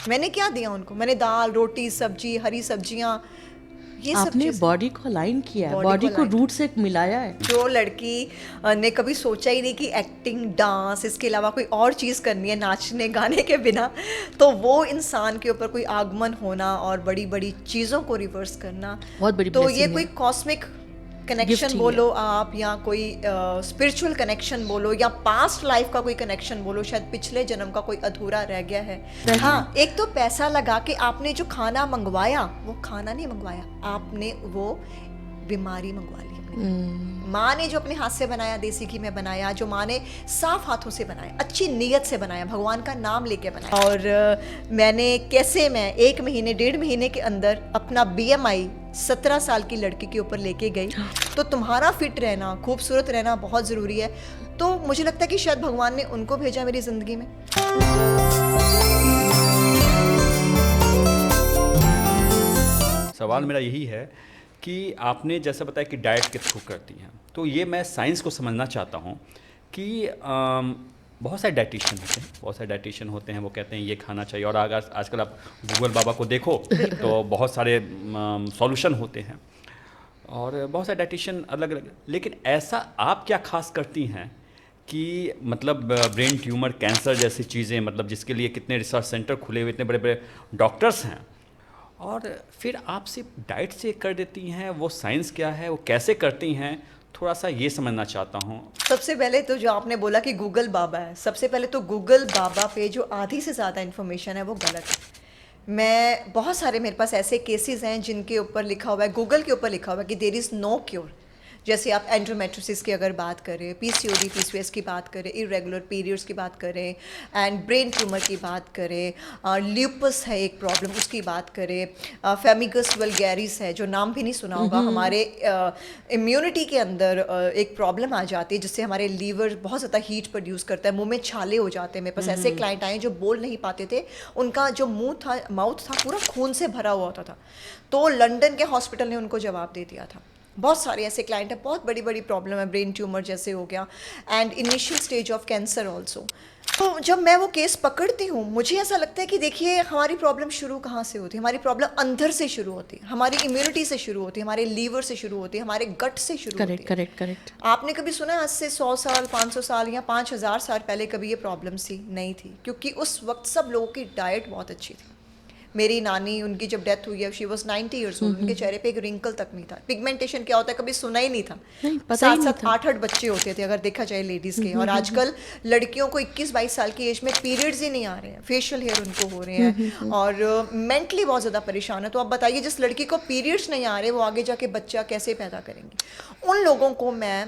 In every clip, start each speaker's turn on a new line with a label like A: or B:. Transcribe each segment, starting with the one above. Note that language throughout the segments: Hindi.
A: मैंने क्या दिया उनको? मैंने दाल, रोटी, सब्जी, हरी सब्जियां, ये सब
B: आपने
A: चीज़।
B: बॉडी को अलाइन किया है,
A: बॉडी
B: बॉडी
A: को
B: को
A: अलाइन।
B: रूट से मिलाया है।
A: जो लड़की ने कभी सोचा ही नहीं कि एक्टिंग, डांस, इसके अलावा कोई और चीज़ करनी है नाचने गाने के बिना, तो वो इंसान के ऊपर कोई आगमन होना और बड़ी बड़ी चीज़ों को रिवर्स करना,
B: बहुत बड़ी
A: तो ये
B: ब्लेसिंग
A: कोई
B: है,
A: कॉस्मिक
B: गिफ्ट
A: कनेक्शन
B: ही है।
A: बोलो आप, या कोई स्पिरिचुअल कनेक्शन बोलो, या पास्ट लाइफ का कोई कनेक्शन बोलो, शायद पिछले जन्म का कोई अधूरा रह गया है। हाँ, एक तो पैसा लगा के आपने जो खाना मंगवाया, वो खाना नहीं मंगवाया, आपने वो बीमारी मंगवा ली अपने। माँ ने जो अपने हाथ से बनाया, देसी घी में बनाया, जो माँ ने साफ हाथों से बनाया, अच्छी नीयत से बनाया, भगवान का नाम लेके बनाया, और मैंने कैसे, मैं 1 महीने 1.5 महीने के अंदर अपना BMI 17 साल की लड़की के ऊपर लेके गई। तो तुम्हारा फिट रहना, खूबसूरत रहना बहुत ज़रूरी है। तो मुझे लगता है कि शायद भगवान ने उनको भेजा मेरी ज़िंदगी में।
C: सवाल मेरा यही है कि आपने जैसा बताया कि डाइट के थ्रू करती हैं, तो ये मैं साइंस को समझना चाहता हूँ कि बहुत सारे डाइटिशियन होते हैं, वो कहते हैं ये खाना चाहिए, और अगर आजकल आप गूगल बाबा को देखो तो बहुत सारे सॉल्यूशन होते हैं, और बहुत सारे डाइटिशियन अलग अलग, लेकिन ऐसा आप क्या खास करती हैं कि मतलब ब्रेन ट्यूमर, कैंसर जैसी चीज़ें, मतलब जिसके लिए कितने रिसर्च सेंटर खुले हुए, इतने बड़े बड़े डॉक्टर्स हैं, और फिर आप सिर्फ डाइट से कर देती हैं, वो साइंस क्या है, वो कैसे करती हैं, थोड़ा सा ये समझना चाहता हूँ।
A: सबसे पहले तो जो आपने बोला कि गूगल बाबा है, सबसे पहले तो गूगल बाबा पे जो आधी से ज़्यादा इन्फॉर्मेशन है वो गलत है। मैं बहुत सारे, मेरे पास ऐसे केसेस हैं जिनके ऊपर लिखा हुआ है, गूगल के ऊपर लिखा हुआ है कि देयर इज़ नो क्योर। जैसे आप एंड्रोमेट्रोसिस की अगर बात करें, PCOD PCOS की बात करें, इरेगुलर पीरियड्स की बात करें, एंड ब्रेन ट्यूमर की बात करें, ल्यूपस है एक प्रॉब्लम, उसकी बात करें, फेमिगस वल्गैरिस है, जो नाम भी नहीं सुना होगा, हमारे इम्यूनिटी के अंदर एक प्रॉब्लम आ जाती है जिससे हमारे लीवर बहुत ज़्यादा हीट प्रोड्यूस करता है, मुंह में छाले हो जाते हैं। मेरे पास ऐसे क्लाइंट आए जो बोल नहीं पाते थे, उनका जो मुंह था, माउथ था, पूरा खून से भरा हुआ होता था, तो लंदन के हॉस्पिटल ने उनको जवाब दे दिया था। बहुत सारे ऐसे क्लाइंट हैं, बहुत बड़ी बड़ी प्रॉब्लम है, ब्रेन ट्यूमर जैसे हो गया, and initial stage of cancer also. तो जब मैं वो केस पकड़ती हूँ, मुझे ऐसा लगता है कि देखिए हमारी प्रॉब्लम शुरू कहाँ से होती है? हमारी प्रॉब्लम अंदर से शुरू होती है, हमारी इम्यूनिटी से शुरू होती है, हमारे लीवर से शुरू होती है, हमारे गट से शुरू होती
B: करेक्ट
A: है।
B: Correct correct.
A: आपने कभी सुना आज से 100 साल, 500 साल या 5000 साल पहले कभी ये प्रॉब्लम थी? नहीं थी, क्योंकि उस वक्त सब लोगों की डाइट बहुत अच्छी थी। मेरी नानी, उनकी जब डेथ हुई है, शी वॉज 90 ईयर्स ओल्ड, उनके चेहरे पे एक रिंकल तक नहीं था। पिगमेंटेशन क्या होता है कभी सुना ही नहीं था।
B: नहीं, पता ही
A: सात
B: नहीं
A: सात
B: था।
A: आठ आठ बच्चे होते थे अगर देखा जाए लेडीज़ के, और आजकल लड़कियों को 21-22 साल की एज में पीरियड्स ही नहीं आ रहे हैं, फेशियल हेयर उनको हो रहे हैं, और मेंटली बहुत ज़्यादा परेशान है। तो आप बताइए, जिस लड़की को पीरियड्स नहीं आ रहे, वो आगे जाके बच्चा कैसे पैदा करेंगी? उन लोगों को मैं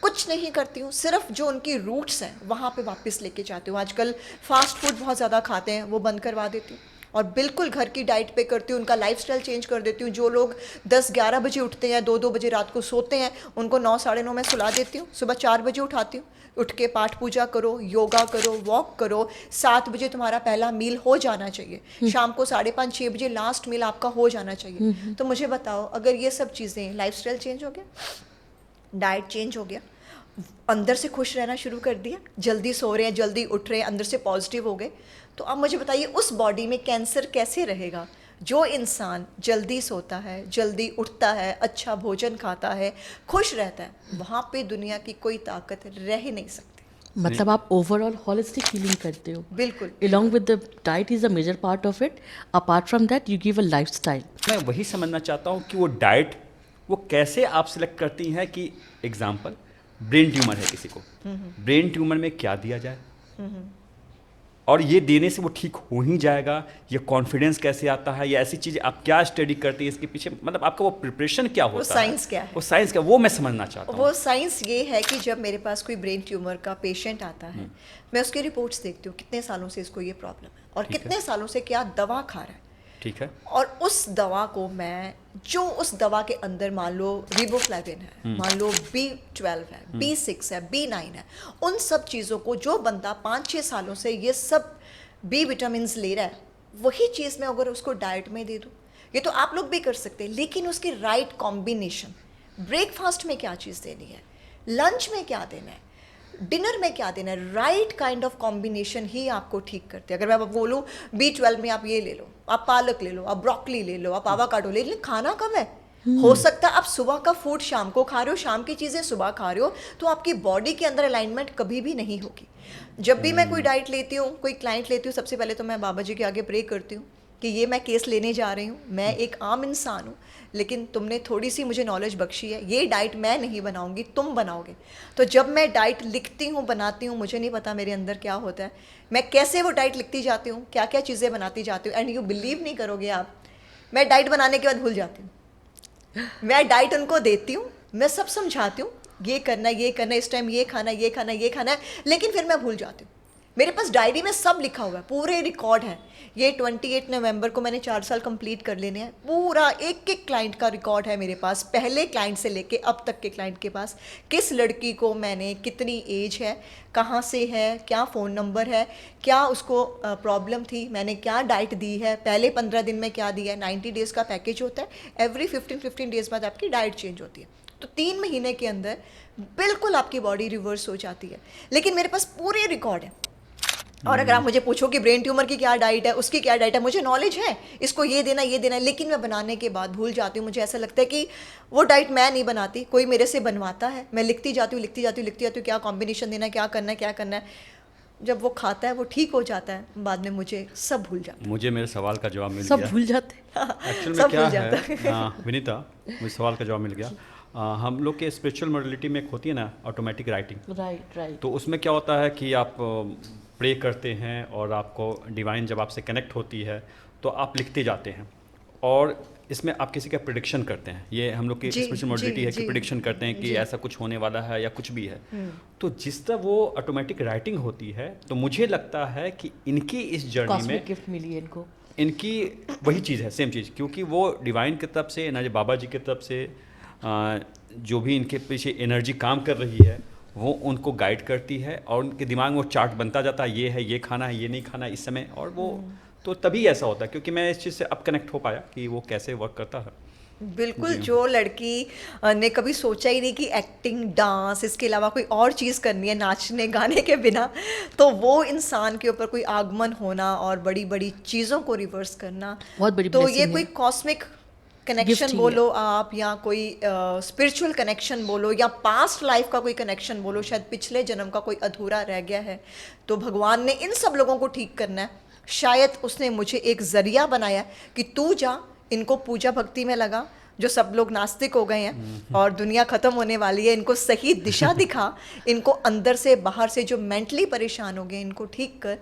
A: कुछ नहीं करती हूँ, सिर्फ जो उनकी रूट्स हैं वहाँ पे वापस लेके जाती हूँ। आजकल फास्ट फूड बहुत ज़्यादा खाते हैं, वो बंद करवा देती हूँ, और बिल्कुल घर की डाइट पे करती हूँ, उनका लाइफस्टाइल चेंज कर देती हूँ। जो लोग 10-11 बजे उठते हैं, 2-2 बजे रात को सोते हैं, उनको 9-9:30 में सुला देती हूँ, सुबह 4 बजे उठाती हूँ। उठ के पाठ पूजा करो, योगा करो, वॉक करो, 7 बजे तुम्हारा पहला मील हो जाना चाहिए, शाम को 5:30-6 बजे लास्ट मील आपका हो जाना चाहिए। तो मुझे बताओ, अगर ये सब चीज़ें, लाइफस्टाइल चेंज हो गया, डाइट चेंज हो गया, अंदर से खुश रहना शुरू कर दिया, जल्दी सो रहे हैं, जल्दी उठ रहे हैं, अंदर से पॉजिटिव हो गए, तो अब मुझे बताइए उस बॉडी में कैंसर कैसे रहेगा? जो इंसान जल्दी सोता है, जल्दी उठता है, अच्छा भोजन खाता है, खुश रहता है, वहाँ पे दुनिया की कोई ताकत रह ही नहीं सकती।
B: मतलब आप ओवरऑल होलिस्टिक हीलिंग करते हो।
A: बिल्कुल।
B: Along with the diet is a major part of it. Apart from that, you give a lifestyle.
C: मैं वही समझना चाहता हूँ कि वो डाइट वो कैसे आप सिलेक्ट करती हैं कि एग्जाम्पल ब्रेन ट्यूमर है किसी को, ब्रेन ट्यूमर में क्या दिया जाए, और ये देने से वो ठीक हो ही जाएगा, ये कॉन्फिडेंस कैसे आता है, या ऐसी चीज़ें आप क्या स्टडी करती है इसके पीछे, मतलब आपका वो प्रिपरेशन क्या होता है,
A: साइंस क्या है?
C: वो साइंस क्या, वो मैं समझना चाहता हूँ।
A: वो साइंस ये है कि जब मेरे पास कोई ब्रेन ट्यूमर का पेशेंट आता है, मैं उसकी रिपोर्ट्स देखती हूँ, कितने सालों से इसको ये प्रॉब्लम है, और
C: ठीक है।
A: कितने सालों से क्या दवा खा रहा है,
C: ठीक है।
A: और उस दवा को मैं, जो उस दवा के अंदर मान लो रिबोफ्लाविन है, मान लो B12 है, B6 है, B9 है, उन सब चीज़ों को जो बंदा 5-6 सालों से ये सब B विटामिन ले रहा है, वही चीज़ मैं अगर उसको डाइट में दे दूँ, ये तो आप लोग भी कर सकते हैं, लेकिन उसकी राइट कॉम्बिनेशन। ब्रेकफास्ट में क्या चीज़ देनी है, लंच में क्या देना है, डिनर में क्या देना है, राइट काइंड ऑफ कॉम्बिनेशन ही आपको ठीक करते हैं। अगर मैं बोलूँ B12 में आप ये ले लो, आप पालक ले लो, आप ब्रोकली ले लो, आप आवाकाडो ले लो, खाना कम है। हो सकता है आप सुबह का फूड शाम को खा रहे हो, शाम की चीज़ें सुबह खा रहे हो, तो आपकी बॉडी के अंदर अलाइनमेंट कभी भी नहीं होगी। जब भी मैं कोई डाइट लेती हूँ, कोई क्लाइंट लेती हूँ, सबसे पहले तो मैं बाबा जी के आगे प्रे करती हूँ कि ये मैं केस लेने जा रही हूँ, मैं एक आम इंसान हूँ, लेकिन तुमने थोड़ी सी मुझे नॉलेज बख्शी है, ये डाइट मैं नहीं बनाऊंगी, तुम बनाओगे। तो जब मैं डाइट लिखती हूँ, बनाती हूँ, मुझे नहीं पता मेरे अंदर क्या होता है, मैं कैसे वो डाइट लिखती जाती हूँ, क्या क्या चीज़ें बनाती जाती हूँ, एंड यू बिलीव नहीं करोगे आप, मैं डाइट बनाने के बाद भूल जाती हूँ। मैं डाइट उनको देती हूँ, मैं सब समझाती हूँ, ये करना है, ये करना है, इस टाइम ये खाना है, ये खाना है, ये खाना है, लेकिन फिर मैं भूल जाती हूँ। मेरे पास डायरी में सब लिखा हुआ है, पूरे रिकॉर्ड है। ये 28 नवंबर को मैंने 4 साल कंप्लीट कर लेने हैं, पूरा एक एक क्लाइंट का रिकॉर्ड है मेरे पास, पहले क्लाइंट से लेके अब तक के क्लाइंट के पास, किस लड़की को मैंने, कितनी एज है, कहाँ से है, क्या फ़ोन नंबर है, क्या उसको प्रॉब्लम थी, मैंने क्या डाइट दी है, पहले 15 दिन में क्या दिया है। 90 डेज़ का पैकेज होता है, एवरी 15 डेज़ बाद आपकी डाइट चेंज होती है, तो 3 महीने के अंदर बिल्कुल आपकी बॉडी रिवर्स हो जाती है। लेकिन मेरे पास पूरे रिकॉर्ड है, और अगर आप मुझे पूछो कि ब्रेन ट्यूमर की क्या डाइट है, उसकी क्या डाइट है, मुझे नॉलेज है, इसको ये देना ये देना है, लेकिन मैं बनाने के बाद भूल जाती हूँ। मुझे ऐसा लगता है कि वो डाइट मैं नहीं बनाती, कोई मेरे से बनवाता है, मैं लिखती जाती हूँ, लिखती जाती हूँ, लिखती जाती हूँ, क्या कॉम्बिनेशन देना है, क्या करना है, क्या करना है। जब वो खाता है, वो ठीक हो जाता है, बाद में मुझे सब भूल जाता है।
C: मुझे मेरे सवाल का जवाब मिल
B: सब
C: गया।
B: भूल जाते
C: एक्चुअल में
A: सब
C: क्या
A: भूल जाता
C: है विनीता, मुझे सवाल का जवाब मिल गया। हम लोग के स्पिरिचुअल मोडलिटी में एक होती है ना ऑटोमेटिक राइटिंग,
B: राइट राइट।
C: तो उसमें क्या होता है कि आप प्रे करते हैं और आपको डिवाइन जब आपसे कनेक्ट होती है तो आप लिखते जाते हैं, और इसमें आप किसी का प्रिडिक्शन करते हैं। ये हम लोग की
A: जी,
C: स्पिरिचुअल मोडलिटी
A: जी,
C: है कि
A: जी,
C: प्रिडिक्शन करते हैं कि
A: जी।
C: ऐसा कुछ होने वाला है या कुछ भी है। तो जिस तरह वो ऑटोमेटिक राइटिंग होती है, तो मुझे लगता है कि इनकी इस जर्नी में
B: कॉस्मिक गिफ्ट मिली है इनको।
C: इनकी वही चीज़ है, सेम चीज़, क्योंकि वो डिवाइन की तरफ से ना, जो बाबा जी की तरफ से जो भी इनके पीछे एनर्जी काम कर रही है, वो उनको गाइड करती है, और उनके दिमाग में वो चार्ट बनता जाता है, ये है, ये खाना है, ये नहीं खाना है इस समय, और वो तो तभी ऐसा होता है, क्योंकि मैं इस चीज़ से अब कनेक्ट हो पाया कि वो कैसे वर्क करता है।
A: बिल्कुल, जो लड़की ने कभी सोचा ही नहीं कि एक्टिंग, डांस, इसके अलावा कोई और चीज़ करनी है नाचने गाने के बिना, तो वो इंसान के ऊपर कोई आगमन होना और बड़ी बड़ी चीज़ों को रिवर्स करना,
B: बहुत बड़ी
A: तो ये
B: blessing
A: कोई
B: है।
A: कॉस्मिक
B: Gift
A: कनेक्शन
B: ही
A: बोलो आप, या कोई स्पिरिचुअल कनेक्शन बोलो, या पास्ट लाइफ का कोई कनेक्शन बोलो, शायद पिछले जन्म का कोई अधूरा रह गया है, तो भगवान ने इन सब लोगों को ठीक करना है। शायद उसने मुझे एक जरिया बनाया कि तू जा, इनको पूजा भक्ति में लगा, जो सब लोग नास्तिक हो गए हैं और दुनिया ख़त्म होने वाली है, इनको सही दिशा दिखा, इनको अंदर से बाहर से जो मेंटली परेशान हो गए, इनको ठीक कर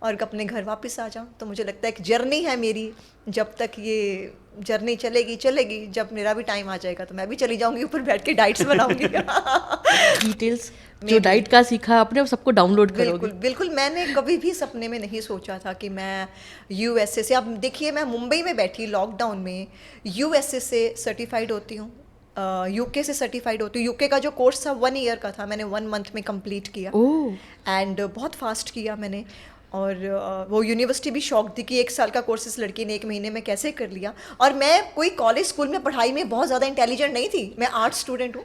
A: और अपने घर वापस आ जाऊं। तो मुझे लगता है एक जर्नी है मेरी, जब तक ये जर्नी चलेगी चलेगी, जब मेरा भी टाइम आ जाएगा तो मैं भी चली जाऊंगी, ऊपर बैठ के डाइट्स बनाऊंगी।
B: डिटेल्स जो डाइट का सीखा आपने, वो सबको डाउनलोड करोगे।
A: बिल्कुल बिल्कुल, मैंने कभी भी सपने में नहीं सोचा था कि मैं यूएसए से, अब देखिए मैं मुंबई में बैठी लॉकडाउन में, यूएसए से सर्टिफाइड होती हूँ, यूके से सर्टिफाइड होती हूँ। यूके का जो कोर्स था 1 ईयर का था, मैंने 1 मंथ में कंप्लीट किया, एंड बहुत फास्ट किया मैंने, और वो यूनिवर्सिटी भी शौक थी कि 1 साल का कोर्स इस लड़की ने 1 महीने में कैसे कर लिया। और मैं कोई कॉलेज स्कूल में पढ़ाई में बहुत ज़्यादा इंटेलिजेंट नहीं थी, मैं आर्ट स्टूडेंट हूँ,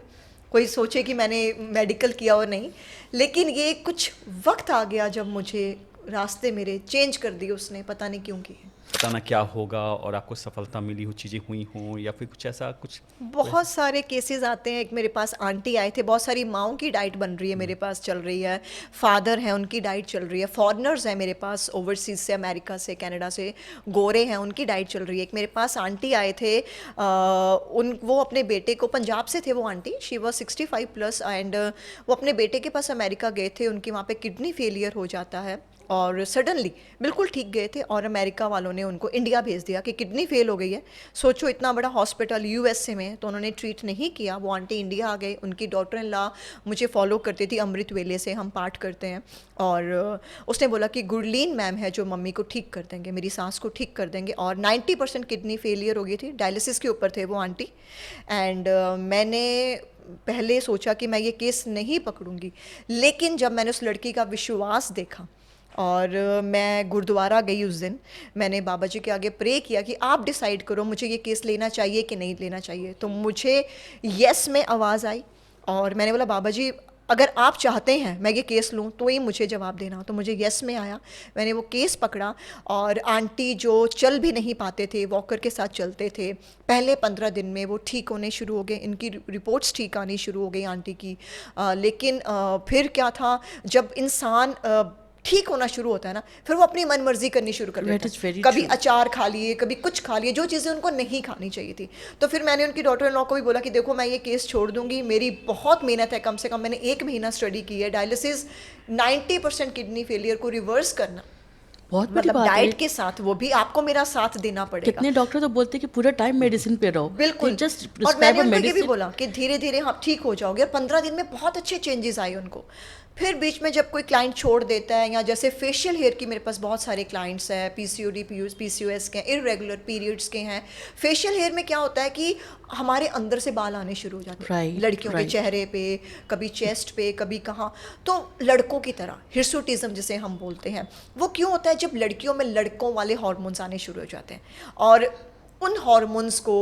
A: कोई सोचे कि मैंने मेडिकल किया और नहीं, लेकिन ये कुछ वक्त आ गया जब मुझे रास्ते मेरे चेंज कर दिए उसने, पता नहीं क्यों किए।
C: पता ना क्या होगा, और आपको सफलता मिली हो, चीज़ें हुई हों, या फिर कुछ ऐसा कुछ।
A: बहुत सारे केसेस आते हैं। एक मेरे पास आंटी आए थे, बहुत सारी माओं की डाइट बन रही है मेरे पास, चल रही है, फादर हैं उनकी डाइट चल रही है, फॉरेनर्स हैं मेरे पास ओवरसीज से, अमेरिका से, कनाडा से, गोरे हैं, उनकी डाइट चल रही है। एक मेरे पास आंटी आए थे, वो अपने बेटे को, पंजाब से थे वो आंटी, शी वॉज 65+, एंड वो अपने बेटे के पास अमेरिका गए थे, उनकी वहाँ पे किडनी फेलियर हो जाता है, और सडनली बिल्कुल ठीक गए थे, और अमेरिका वालों ने उनको इंडिया भेज दिया कि किडनी फेल हो गई है। सोचो, इतना बड़ा हॉस्पिटल यूएसए में, तो उन्होंने ट्रीट नहीं किया, वो आंटी इंडिया आ गई। उनकी डॉटर इन लॉ मुझे फॉलो करती थी, अमृत वेले से हम पाठ करते हैं, और उसने बोला कि गुरलीन मैम है जो मम्मी को ठीक कर देंगे, मेरी सास को ठीक कर देंगे, और 90% किडनी फेलियर हो गई थी, डायलिसिस के ऊपर थे वो आंटी। एंड मैंने पहले सोचा कि मैं ये केस नहीं पकड़ूंगी, लेकिन जब मैंने उस लड़की का विश्वास देखा, और मैं गुरुद्वारा गई उस दिन, मैंने बाबा जी के आगे प्रे किया कि आप डिसाइड करो मुझे ये केस लेना चाहिए कि नहीं लेना चाहिए। तो मुझे यस में आवाज़ आई, और मैंने बोला बाबा जी अगर आप चाहते हैं मैं ये केस लूँ तो ही मुझे जवाब देना। तो मुझे येस में आया, मैंने वो केस पकड़ा और आंटी जो चल भी नहीं पाते थे, वॉकर के साथ चलते थे, पहले 15 दिन में वो ठीक होने शुरू हो गए, इनकी रिपोर्ट्स ठीक आनी शुरू हो गई आंटी की। लेकिन फिर क्या था, जब इंसान ठीक होना शुरू होता है ना, फिर वो अपनी मनमर्जी करनी शुरू कर देता
B: is
A: है।
B: very
A: कभी
B: true.
A: अचार खा लिए, कभी कुछ खा लिए, जो चीज़ें उनको नहीं खानी चाहिए थी। तो फिर मैंने उनकी डॉक्टर इन लॉ को भी बोला कि देखो मैं ये केस छोड़ दूंगी, मेरी बहुत मेहनत है, कम से कम मैंने 1 महीना स्टडी की है, डायलिसिस 90% किडनी फेलियर को रिवर्स करना,
B: बहुत बड़ी
A: मतलब
B: बात है।
A: डाइट के साथ, वो भी आपको मेरा साथ देना पड़ेगा।
B: कितने डॉक्टर तो बोलते हैं कि पूरा टाइम मेडिसिन पे रहो,
A: बिल्कुल।
B: जस्ट
A: और
B: प्रिस्क्राइब
A: मैंने
B: अ
A: उनको ये भी
B: मेडिसिन।
A: बोला कि धीरे धीरे आप ठीक हो जाओगे, और 15 दिन में बहुत अच्छे चेंजेस आए उनको। फिर बीच में जब कोई क्लाइंट छोड़ देता है, या जैसे फेशियल हेयर की मेरे पास बहुत सारे क्लाइंट्स हैं, पीसीओडी पीसीओएस के हैं, इरेगुलर पीरियड्स के हैं। फेशियल हेयर में क्या होता है कि हमारे अंदर से बाल आने शुरू हो जाते हैं,
B: Right,
A: लड़कियों के
B: right.
A: चेहरे पे, कभी चेस्ट पे, कभी कहाँ। तो लड़कों की तरह हिर्सुटिज्म जिसे हम बोलते हैं, वो क्यों होता है? जब लड़कियों में लड़कों वाले हार्मोन्स आने शुरू हो जाते हैं, और उन हार्मोन्स को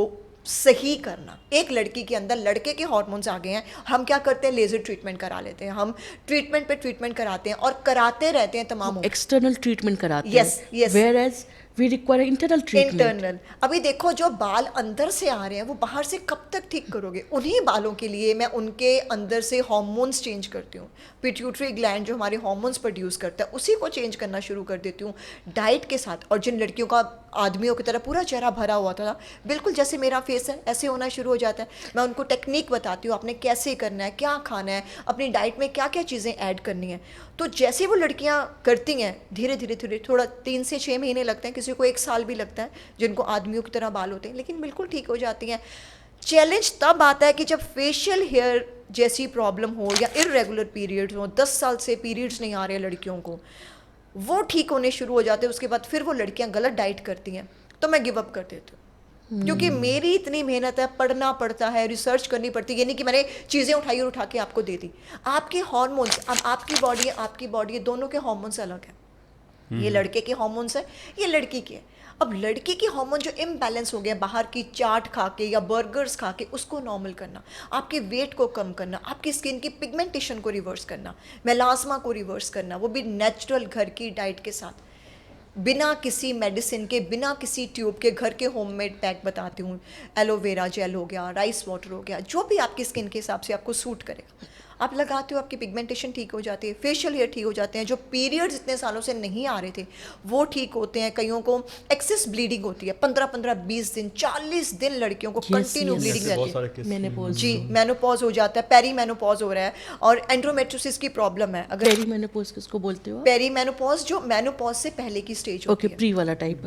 A: सही करना, एक लड़की के अंदर लड़के के हार्मोन्स आ गए हैं, हम क्या करते हैं, लेजर ट्रीटमेंट करा लेते हैं, हम ट्रीटमेंट पे ट्रीटमेंट कराते हैं और कराते रहते हैं तमाम उम्र।
B: एक्सटर्नल ट्रीटमेंट कराते
A: Yes,
B: हैं,
A: yes.
B: Where as we require internal treatment.
A: Internal. अभी देखो जो बाल अंदर से आ रहे हैं वो बाहर से कब तक ठीक करोगे? उन्हीं बालों के लिए मैं उनके अंदर से हार्मोन्स चेंज करती हूँ। पिट्यूटरी ग्लैंड जो हमारे हार्मोन्स प्रोड्यूस करता है, उसी को चेंज करना शुरू कर देती हूँ डाइट के साथ। और जिन लड़कियों का आदमियों की तरह पूरा चेहरा भरा हुआ था, बिल्कुल जैसे मेरा फेस है ऐसे होना शुरू हो जाता है। मैं उनको टेक्निक बताती हूँ, आपने कैसे करना है, क्या खाना है, अपनी डाइट में क्या क्या चीज़ें ऐड करनी है। तो जैसे वो लड़कियाँ करती हैं, धीरे धीरे धीरे, थोड़ा 3 से 6 महीने लगते हैं, किसी को 1 साल भी लगता है, जिनको आदमियों की तरह बाल होते हैं, लेकिन बिल्कुल ठीक हो जाती हैं। चैलेंज तब आता है कि जब फेशियल हेयर जैसी प्रॉब्लम हो या इरेगुलर पीरियड्स हो, 10 साल से पीरियड्स नहीं आ रहे लड़कियों को, वो ठीक होने शुरू हो जाते हैं। उसके बाद फिर वो लड़कियां गलत डाइट करती हैं, तो मैं गिव अप कर देती हूँ। क्योंकि मेरी इतनी मेहनत है, पढ़ना पड़ता है, रिसर्च करनी पड़ती है। ये नहीं कि मैंने चीज़ें उठाई और उठा के आपको दे दी। आपके हार्मोन्स, अब आपकी बॉडी है, दोनों के हार्मोन्स अलग हैं। ये लड़के के हार्मोन्स है, ये लड़की के है। अब लड़की की हार्मोन जो इम्बैलेंस हो गया, बाहर की चाट खा के या बर्गर्स खा के, उसको नॉर्मल करना, आपके वेट को कम करना, आपकी स्किन की पिगमेंटेशन को रिवर्स करना, मेलास्मा को रिवर्स करना, वो भी नेचुरल घर की डाइट के साथ, बिना किसी मेडिसिन के, बिना किसी ट्यूब के, घर के होममेड पैक बताती हूँ। एलोवेरा जेल हो गया, राइस वाटर हो गया, जो भी आपकी स्किन के हिसाब से आपको सूट करेगा, आप लगाते हो, आपकी पिगमेंटेशन ठीक हो जाती है, फेशियल हेयर ठीक हो जाते हैं, जो पीरियड्स इतने सालों से नहीं आ रहे थे वो ठीक होते हैं। कईयों को एक्सेस ब्लीडिंग होती है 15-15, 20 दिन, 40 दिन लड़कियों को कंटिन्यू ब्लीडिंग रहती है।
B: मेनोपॉज,
A: जी, मेनोपॉज हो जाता है, पेरी मेनोपॉज हो रहा है, और एंड्रोमेट्रोसिस की प्रॉब्लम है। अगर
B: पेरी मेनोपॉज किसको बोलते हो?
A: पेरी मेनोपॉज जो मेनोपॉज से पहले की स्टेज होती
B: ओके,
A: है,
B: प्री वाला टाइप।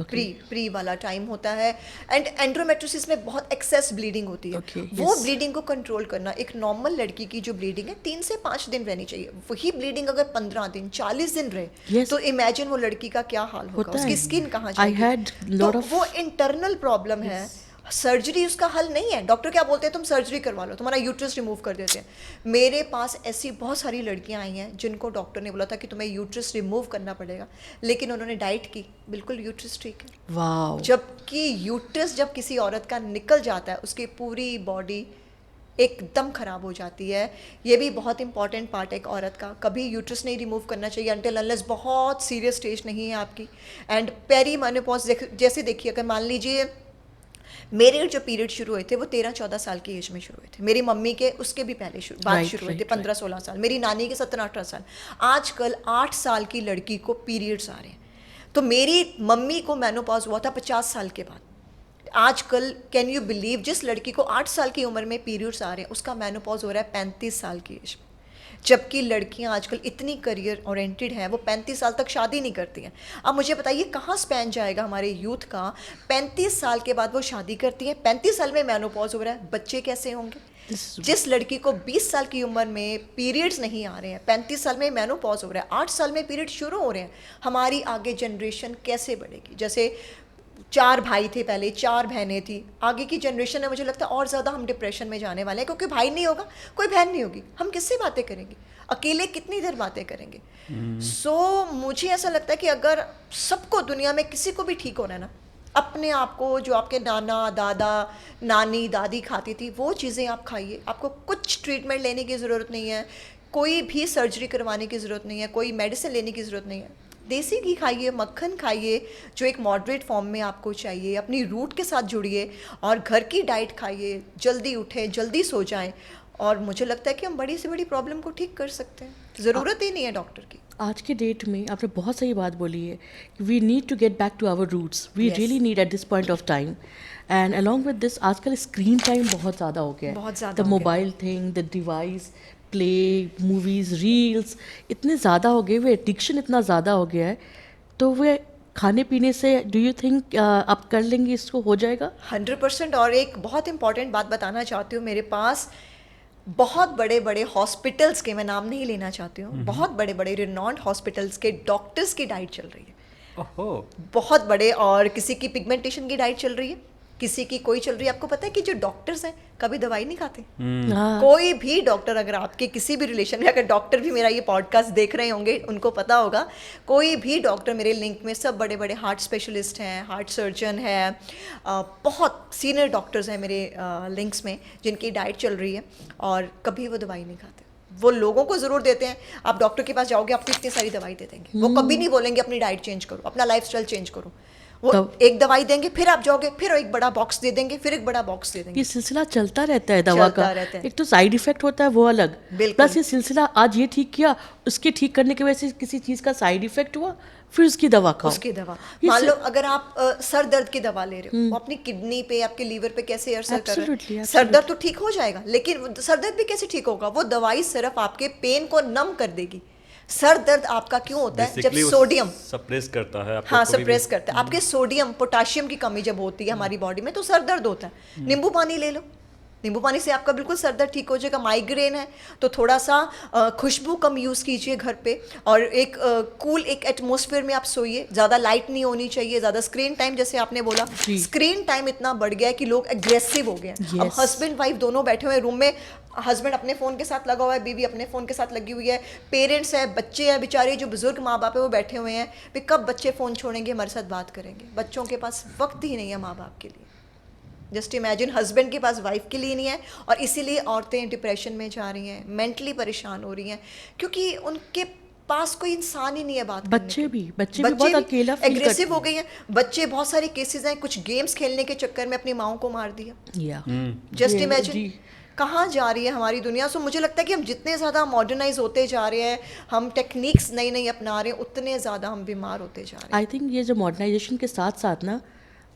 A: प्री वाला टाइम होता है। एंड एंड्रोमेट्रोसिस में बहुत एक्सेस ब्लीडिंग होती है।
B: Okay,
A: वो
B: yes.
A: ब्लीडिंग को कंट्रोल करना, एक नॉर्मल लड़की की जो ब्लीडिंग है 3 से 5 दिन रहनी चाहिए, वही ब्लीडिंग अगर 15 दिन 40 दिन रहे,
B: Yes.
A: तो इमेजिन वो लड़की का क्या हाल होगा,
B: होता
A: उसकी
B: है।
A: स्किन कहाँ
B: I
A: जाएगी।
B: had lot
A: तो
B: of-
A: वो इंटरनल प्रॉब्लम है, सर्जरी उसका हल नहीं है। डॉक्टर क्या बोलते हैं, तुम सर्जरी करवा लो, तुम्हारा यूट्रस रिमूव कर देते हैं। मेरे पास ऐसी बहुत सारी लड़कियां आई हैं जिनको डॉक्टर ने बोला था कि तुम्हें यूट्रस रिमूव करना पड़ेगा, लेकिन उन्होंने डाइट की, बिल्कुल यूट्रस ठीक है।
B: वाओ।
A: जबकि यूट्रस जब किसी औरत का निकल जाता है, उसकी पूरी बॉडी एकदम ख़राब हो जाती है। ये भी बहुत इंपॉर्टेंट पार्ट है एक औरत का, कभी यूट्रस नहीं रिमूव करना चाहिए अनटिल अनलेस बहुत सीरियस स्टेज नहीं है आपकी। एंड पेरी मेनोपॉज जैसे देखिए, अगर मान लीजिए मेरे जो पीरियड शुरू हुए थे वो 13-14 साल की एज में शुरू हुए थे, मेरी मम्मी के उसके भी पहले शुरू हुए थे 15-16 साल, मेरी नानी के 17-18 साल। आजकल 8 साल की लड़की को पीरियड्स आ रहे हैं, तो मेरी मम्मी को मेनोपॉज हुआ था 50 साल के बाद। आजकल कैन यू बिलीव, जिस लड़की को 8 साल की उम्र में पीरियड्स आ रहे हैं उसका मेनोपॉज हो रहा है 35 साल की एज में। जबकि लड़कियां आजकल इतनी करियर ओरिएंटेड हैं, वो 35 साल तक शादी नहीं करती हैं। अब मुझे बताइए कहाँ स्पैन जाएगा हमारे यूथ का, 35 साल के बाद वो शादी करती हैं, 35 साल में मेनोपॉज हो रहा है, बच्चे कैसे होंगे? जिस लड़की को 20 साल की उम्र में पीरियड्स नहीं आ रहे हैं, 35 साल में मेनोपॉज हो रहा है, 8 साल में पीरियड शुरू हो रहे हैं, हमारी आगे जनरेशन कैसे बढ़ेगी? जैसे 4 भाई थे पहले, 4 बहनें थी, आगे की जनरेशन में मुझे लगता है और ज़्यादा हम डिप्रेशन में जाने वाले हैं, क्योंकि भाई नहीं होगा, कोई बहन नहीं होगी, हम किससे बातें करेंगे? अकेले कितनी देर बातें करेंगे? सो मुझे ऐसा लगता है कि अगर सबको दुनिया में किसी को भी ठीक होना है ना, अपने आप को जो आपके नाना दादा नानी दादी खाती थी वो चीज़ें आप खाइए, आपको कुछ ट्रीटमेंट लेने की ज़रूरत नहीं है, कोई भी सर्जरी करवाने की ज़रूरत नहीं है, कोई मेडिसिन लेने की ज़रूरत नहीं है। देसी घी खाइए, मक्खन खाइए जो एक मॉडरेट फॉर्म में आपको चाहिए, अपनी रूट के साथ जुड़िए और घर की डाइट खाइए, जल्दी उठें, जल्दी सो जाएं, और मुझे लगता है कि हम बड़ी से बड़ी प्रॉब्लम को ठीक कर सकते हैं। ज़रूरत ही नहीं है डॉक्टर की।
B: आज के डेट में आपने बहुत सही बात बोली है कि we need to get back to our roots, we
A: Yes.
B: Really need at this point of time. And along with this आजकल स्क्रीन टाइम बहुत ज़्यादा हो गया है,
A: बहुत ज़्यादा
B: द
A: हो गया।
B: Mobile thing, the device, play, movies, reels इतने ज़्यादा हो गए, वो एडिक्शन इतना ज़्यादा हो गया है, तो वे खाने पीने से डू यू थिंक आप कर लेंगे, इसको हो जाएगा?
A: 100%। और एक बहुत इंपॉर्टेंट बात बताना चाहती हूँ, मेरे पास बहुत बड़े बड़े हॉस्पिटल्स के, मैं नाम नहीं लेना चाहती हूँ, बहुत बड़े बड़े रिनॉन्ड हॉस्पिटल्स के डॉक्टर्स की डाइट चल रही है,
C: ओहो,
A: बहुत बड़े। और किसी की पिगमेंटेशन की डाइट चल रही है, किसी की कोई चल रही है। आपको पता है कि जो डॉक्टर्स हैं कभी दवाई नहीं खाते।
B: हाँ,
A: कोई भी डॉक्टर, अगर आपके किसी भी रिलेशन में, अगर डॉक्टर भी मेरा ये पॉडकास्ट देख रहे होंगे उनको पता होगा, कोई भी डॉक्टर मेरे लिंक में सब बड़े बड़े हार्ट स्पेशलिस्ट हैं, हार्ट सर्जन है, बहुत सीनियर डॉक्टर्स हैं मेरे लिंक्स में जिनकी डाइट चल रही है, और कभी वो दवाई नहीं खाते। वो लोगों को ज़रूर देते हैं। आप डॉक्टर के पास जाओगे, आपको इतनी सारी दवाई दे देंगे, वो कभी नहीं बोलेंगे अपनी डाइट चेंज करो, अपना लाइफस्टाइल चेंज करो। वो एक दवाई देंगे, फिर आप जाओगे, फिर एक बड़ा बॉक्स दे देंगे, फिर एक बड़ा बॉक्स दे देंगे।
B: ये सिलसिला चलता रहता है दवा
A: चलता
B: का।
A: रहता है।
B: एक तो साइड इफेक्ट होता है वो अलग,
A: बिल्कुल।
B: प्लस ये सिलसिला आज ये ठीक किया, उसके ठीक करने की वजह से किसी चीज़ का साइड इफेक्ट हुआ, फिर उसकी दवा खाओ।
A: उसकी दवा,
B: ये
A: मान लो अगर आप सर दर्द की दवा ले रहे हो, वो अपनी किडनी पे, आपके लीवर पे कैसे असर कर रहा है।
B: Absolutely,
A: सर दर्द तो ठीक हो जाएगा, लेकिन सर दर्द भी कैसे ठीक होगा? वो दवाई सिर्फ आपके पेन को नम कर देगी। सर दर्द आपका क्यों होता है? जब सोडियम
C: सप्रेस करता है आपको,
A: हाँ
C: कभी भी।
A: सप्रेस करता है। आपके सोडियम पोटाशियम की कमी जब होती है हमारी बॉडी में, तो सर दर्द होता है। नींबू पानी ले लो, नींबू पानी से आपका बिल्कुल सर दर्द ठीक हो जाएगा। माइग्रेन है तो थोड़ा सा खुशबू कम यूज़ कीजिए घर पे, और एक कूल एक एटमॉस्फेयर में आप सोइए। ज़्यादा लाइट नहीं होनी चाहिए, ज़्यादा स्क्रीन टाइम, जैसे आपने बोला स्क्रीन टाइम इतना बढ़ गया है कि लोग एग्रेसिव हो गए हैं। अब हस्बैंड वाइफ दोनों बैठे हुए रूम में, हस्बैंड अपने फ़ोन के साथ लगा हुआ है, बीवी अपने फ़ोन के साथ लगी हुई है, पेरेंट्स है, बच्चे हैं, बेचारे जो बुजुर्ग माँ बाप है वो बैठे हुए हैं। फिर कब बच्चे फ़ोन छोड़ेंगे, हमारे साथ बात करेंगे? बच्चों के पास वक्त ही नहीं है माँ बाप के लिए। जस्ट इमेजिन, हस्बैंड के पास वाइफ के लिए नहीं है, और इसीलिए औरतें डिप्रेशन में जा रही हैं, मेंटली परेशान हो रही हैं, क्योंकि उनके पास कोई इंसान ही नहीं है बात करने
B: बच्चे
A: के।
B: भी बहुत अकेला फील
A: एग्रेसिव हो गई हैं बच्चे। बहुत सारे केसेस हैं, कुछ गेम्स खेलने के चक्कर में अपनी माओ को मार दिया।
B: या
A: जस्ट इमेजिन कहाँ जा रही है हमारी दुनिया। सो मुझे लगता है कि हम जितने ज़्यादा मॉडर्नाइज होते जा रहे हैं, हम टेक्निक्स नई नई अपना रहे हैं, उतने ज़्यादा हम बीमार होते जा रहे हैं।
B: आई थिंक ये जो मॉडर्नाइजेशन के साथ साथ ना,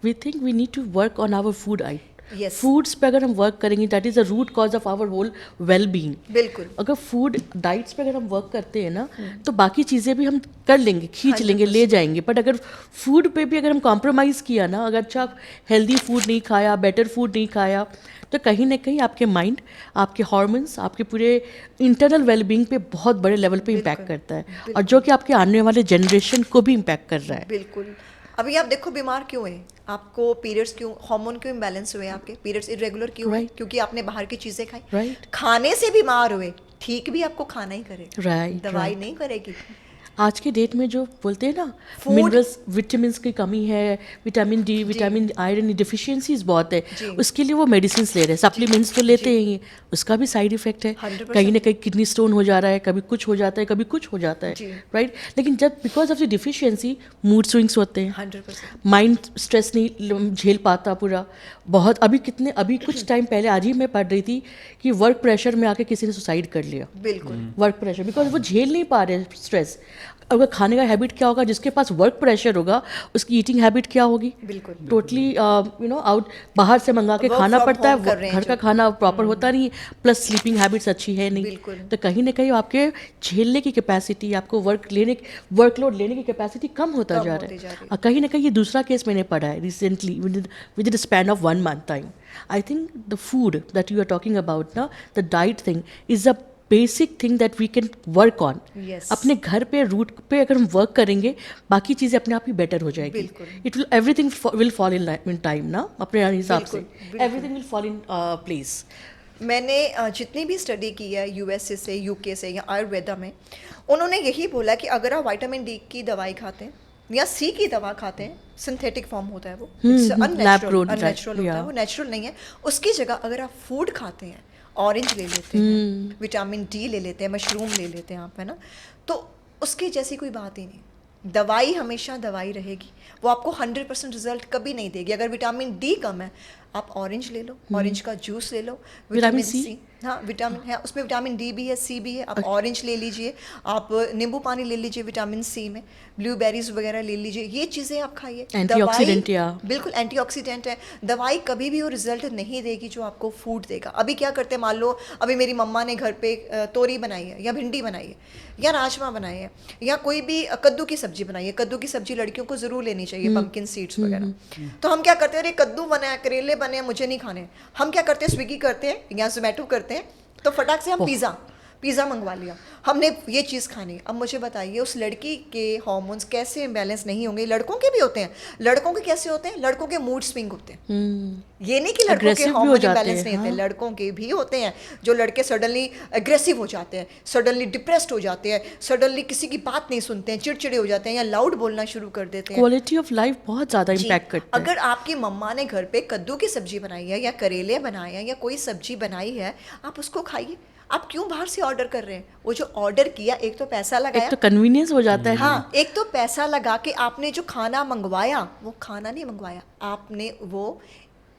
B: we think we need to work on our food diet.
A: Yes.
B: Foods पे अगर हम वर्क करेंगे, that is the root cause of our whole well being.
A: बिल्कुल।
B: अगर फूड डाइट्स पे अगर हम वर्क करते हैं ना, तो बाकी चीज़ें भी हम कर लेंगे, खींच लेंगे, ले जाएंगे। बट अगर फूड पे भी अगर हम कॉम्प्रोमाइज़ किया ना, अगर अच्छा हेल्दी फूड नहीं खाया, बेटर फूड नहीं खाया, तो कहीं ना कहीं आपके माइंड, आपके हार्मोन्स, आपके पूरे इंटरनल वेलबींग पे बहुत बड़े लेवल पे इम्पैक्ट करता है, और जो कि आपके आने वाले जनरेशन को भी इम्पैक्ट कर रहा है।
A: बिल्कुल। अभी आप देखो बीमार क्यों है, आपको पीरियड्स क्यों, हार्मोन क्यों इम्बैलेंस हुए, आपके पीरियड्स इरेगुलर क्यों हुए? क्योंकि आपने बाहर की चीज़ें खाई।
B: राइट।
A: खाने से बीमार हुए, ठीक भी आपको खाना ही करेगा,
B: राइट,
A: दवाई नहीं करेगी।
B: आज के डेट में जो बोलते हैं ना,
A: Food-
B: मिनरल्स, विटामिन की कमी है, vitamin D, vitamin iron deficiencies बहुत है, उसके लिए वो मेडिसिन ले रहे हैं, सप्लीमेंट्स तो लेते ही, उसका भी साइड इफेक्ट है।
A: 100%।
B: कहीं ना कहीं किडनी स्टोन हो जा रहा है, कभी कुछ हो जाता है, कभी कुछ हो जाता है, राइट। लेकिन जब because of the deficiency mood swings होते हैं,
A: 100%।
B: माइंड स्ट्रेस नहीं झेल पाता पूरा। बहुत अभी कुछ टाइम पहले, आज ही मैं पढ़ रही थी कि वर्क प्रेशर में आके किसी ने सुसाइड कर लिया।
A: बिल्कुल।
B: वर्क प्रेशर, बिकॉज वो झेल नहीं पा रहे स्ट्रेस। अगर खाने का हैबिट क्या होगा, जिसके पास वर्क प्रेशर होगा उसकी ईटिंग हैबिट क्या होगी?
A: बिल्कुल।
B: टोटली आउट, बाहर से मंगा के
A: Work
B: खाना
A: from
B: पड़ता
A: home कर रहे
B: है,
A: हैं
B: घर का
A: जो।
B: खाना प्रॉपर होता नहीं है, प्लस स्लीपिंग हैबिट्स अच्छी है नहीं।
A: बिल्कुल।
B: तो कहीं ना कहीं आपके झेलने की कैपेसिटी, आपको वर्कलोड लेने की कैपेसिटी कम होता जा रहा है। और कहीं ना कहीं ये दूसरा केस मैंने पढ़ा है recently, with the span of 1 month time. I think the food that you are talking about ना, the diet thing is a basic thing that we can work on.
A: Yes.
B: अपने घर पे रूट पे अगर हम वर्क करेंगे, बाकी चीज़ें अपने आप ही बेटर हो जाएगी।
A: बिल्कुल।
B: It will everything will fall in time ना, अपने हिसाब से
A: बिल्कुल।
B: Everything will fall in place.
A: मैंने जितनी भी स्टडी की है यूएसए से, यूके से, या आयुर्वेदा में, उन्होंने यही बोला कि अगर आप विटामिन डी की दवाई खाते हैं या सी की दवा खाते हैं, सिंथेटिक फॉर्म होता है वो,
B: lab grown,
A: अननेचुरल होता है
B: yeah.
A: वो, नेचुरल नहीं है। उसकी जगह अगर आप फूड खाते हैं ऑरेंज ले लेते हैं, विटामिन डी ले लेते हैं, मशरूम ले लेते हैं आप, है ना, तो उसके जैसी कोई बात ही नहीं। दवाई हमेशा दवाई रहेगी, वो आपको 100% रिजल्ट कभी नहीं देगी। अगर विटामिन डी कम है, आप ऑरेंज ले लो, ऑरेंज का जूस ले लो।
B: विटामिन सी,
A: हाँ विटामिन है, उसमें विटामिन डी भी है, सी भी है। आप ऑरेंज ले लीजिए, आप नींबू पानी ले लीजिए विटामिन सी में, ब्लूबेरीज वगैरह ले लीजिए, ये चीज़ें आप खाइए।
B: एंटीऑक्सीडेंट या
A: बिल्कुल एंटीऑक्सीडेंट है। दवाई कभी भी वो रिजल्ट नहीं देगी जो आपको फूड देगा। अभी क्या करते हैं, मान लो अभी मेरी मम्मा ने घर पे तोरी बनाई है या भिंडी बनाई है या राजमा बनाए हैं या कोई भी कद्दू की सब्जी बनाई है। कद्दू की सब्जी लड़कियों को ज़रूर लेनी चाहिए, पम्पकिन सीड्स वगैरह। तो हम क्या करते हैं, अरे कद्दू बना है, करेले बने हैं, मुझे नहीं खाने। हम क्या करते हैं, स्विगी करते हैं या जोमेटो करते हैं, तो फटाक से हम पिज़्ज़ा मंगवा लिया, हमने ये चीज़ खानी है। अब मुझे बताइए उस लड़की के हार्मोन्स कैसे इम्बैलेंस नहीं होंगे। लड़कों के भी होते हैं, लड़कों के कैसे होते हैं, लड़कों के मूड स्विंग होते हैं। ये नहीं कि लड़कों के हार्मोन इम्बैलेंस नहीं होते, लड़कों के भी होते हैं। जो लड़के सडनली एग्रेसिव हो जाते हैं, सडनली डिप्रेस्ड हो जाते हैं, सडनली किसी की बात नहीं सुनते हैं, चिड़चिड़े हो जाते हैं या लाउड बोलना शुरू कर देते हैं।
B: क्वालिटी ऑफ लाइफ बहुत ज़्यादा इम्पैक्ट करता है।
A: अगर आपकी मम्मा ने घर पे कद्दू की सब्जी बनाई है या करेले बनाए हैं या कोई सब्जी बनाई है, आप उसको खाइए। आप क्यों बाहर से ऑर्डर कर रहे हैं? वो जो ऑर्डर किया, एक तो पैसा लगाया,
B: एक तो कन्वीनियंस हो जाता है।
A: हाँ, एक तो पैसा लगा के आपने जो खाना मंगवाया, वो खाना नहीं मंगवाया, आपने वो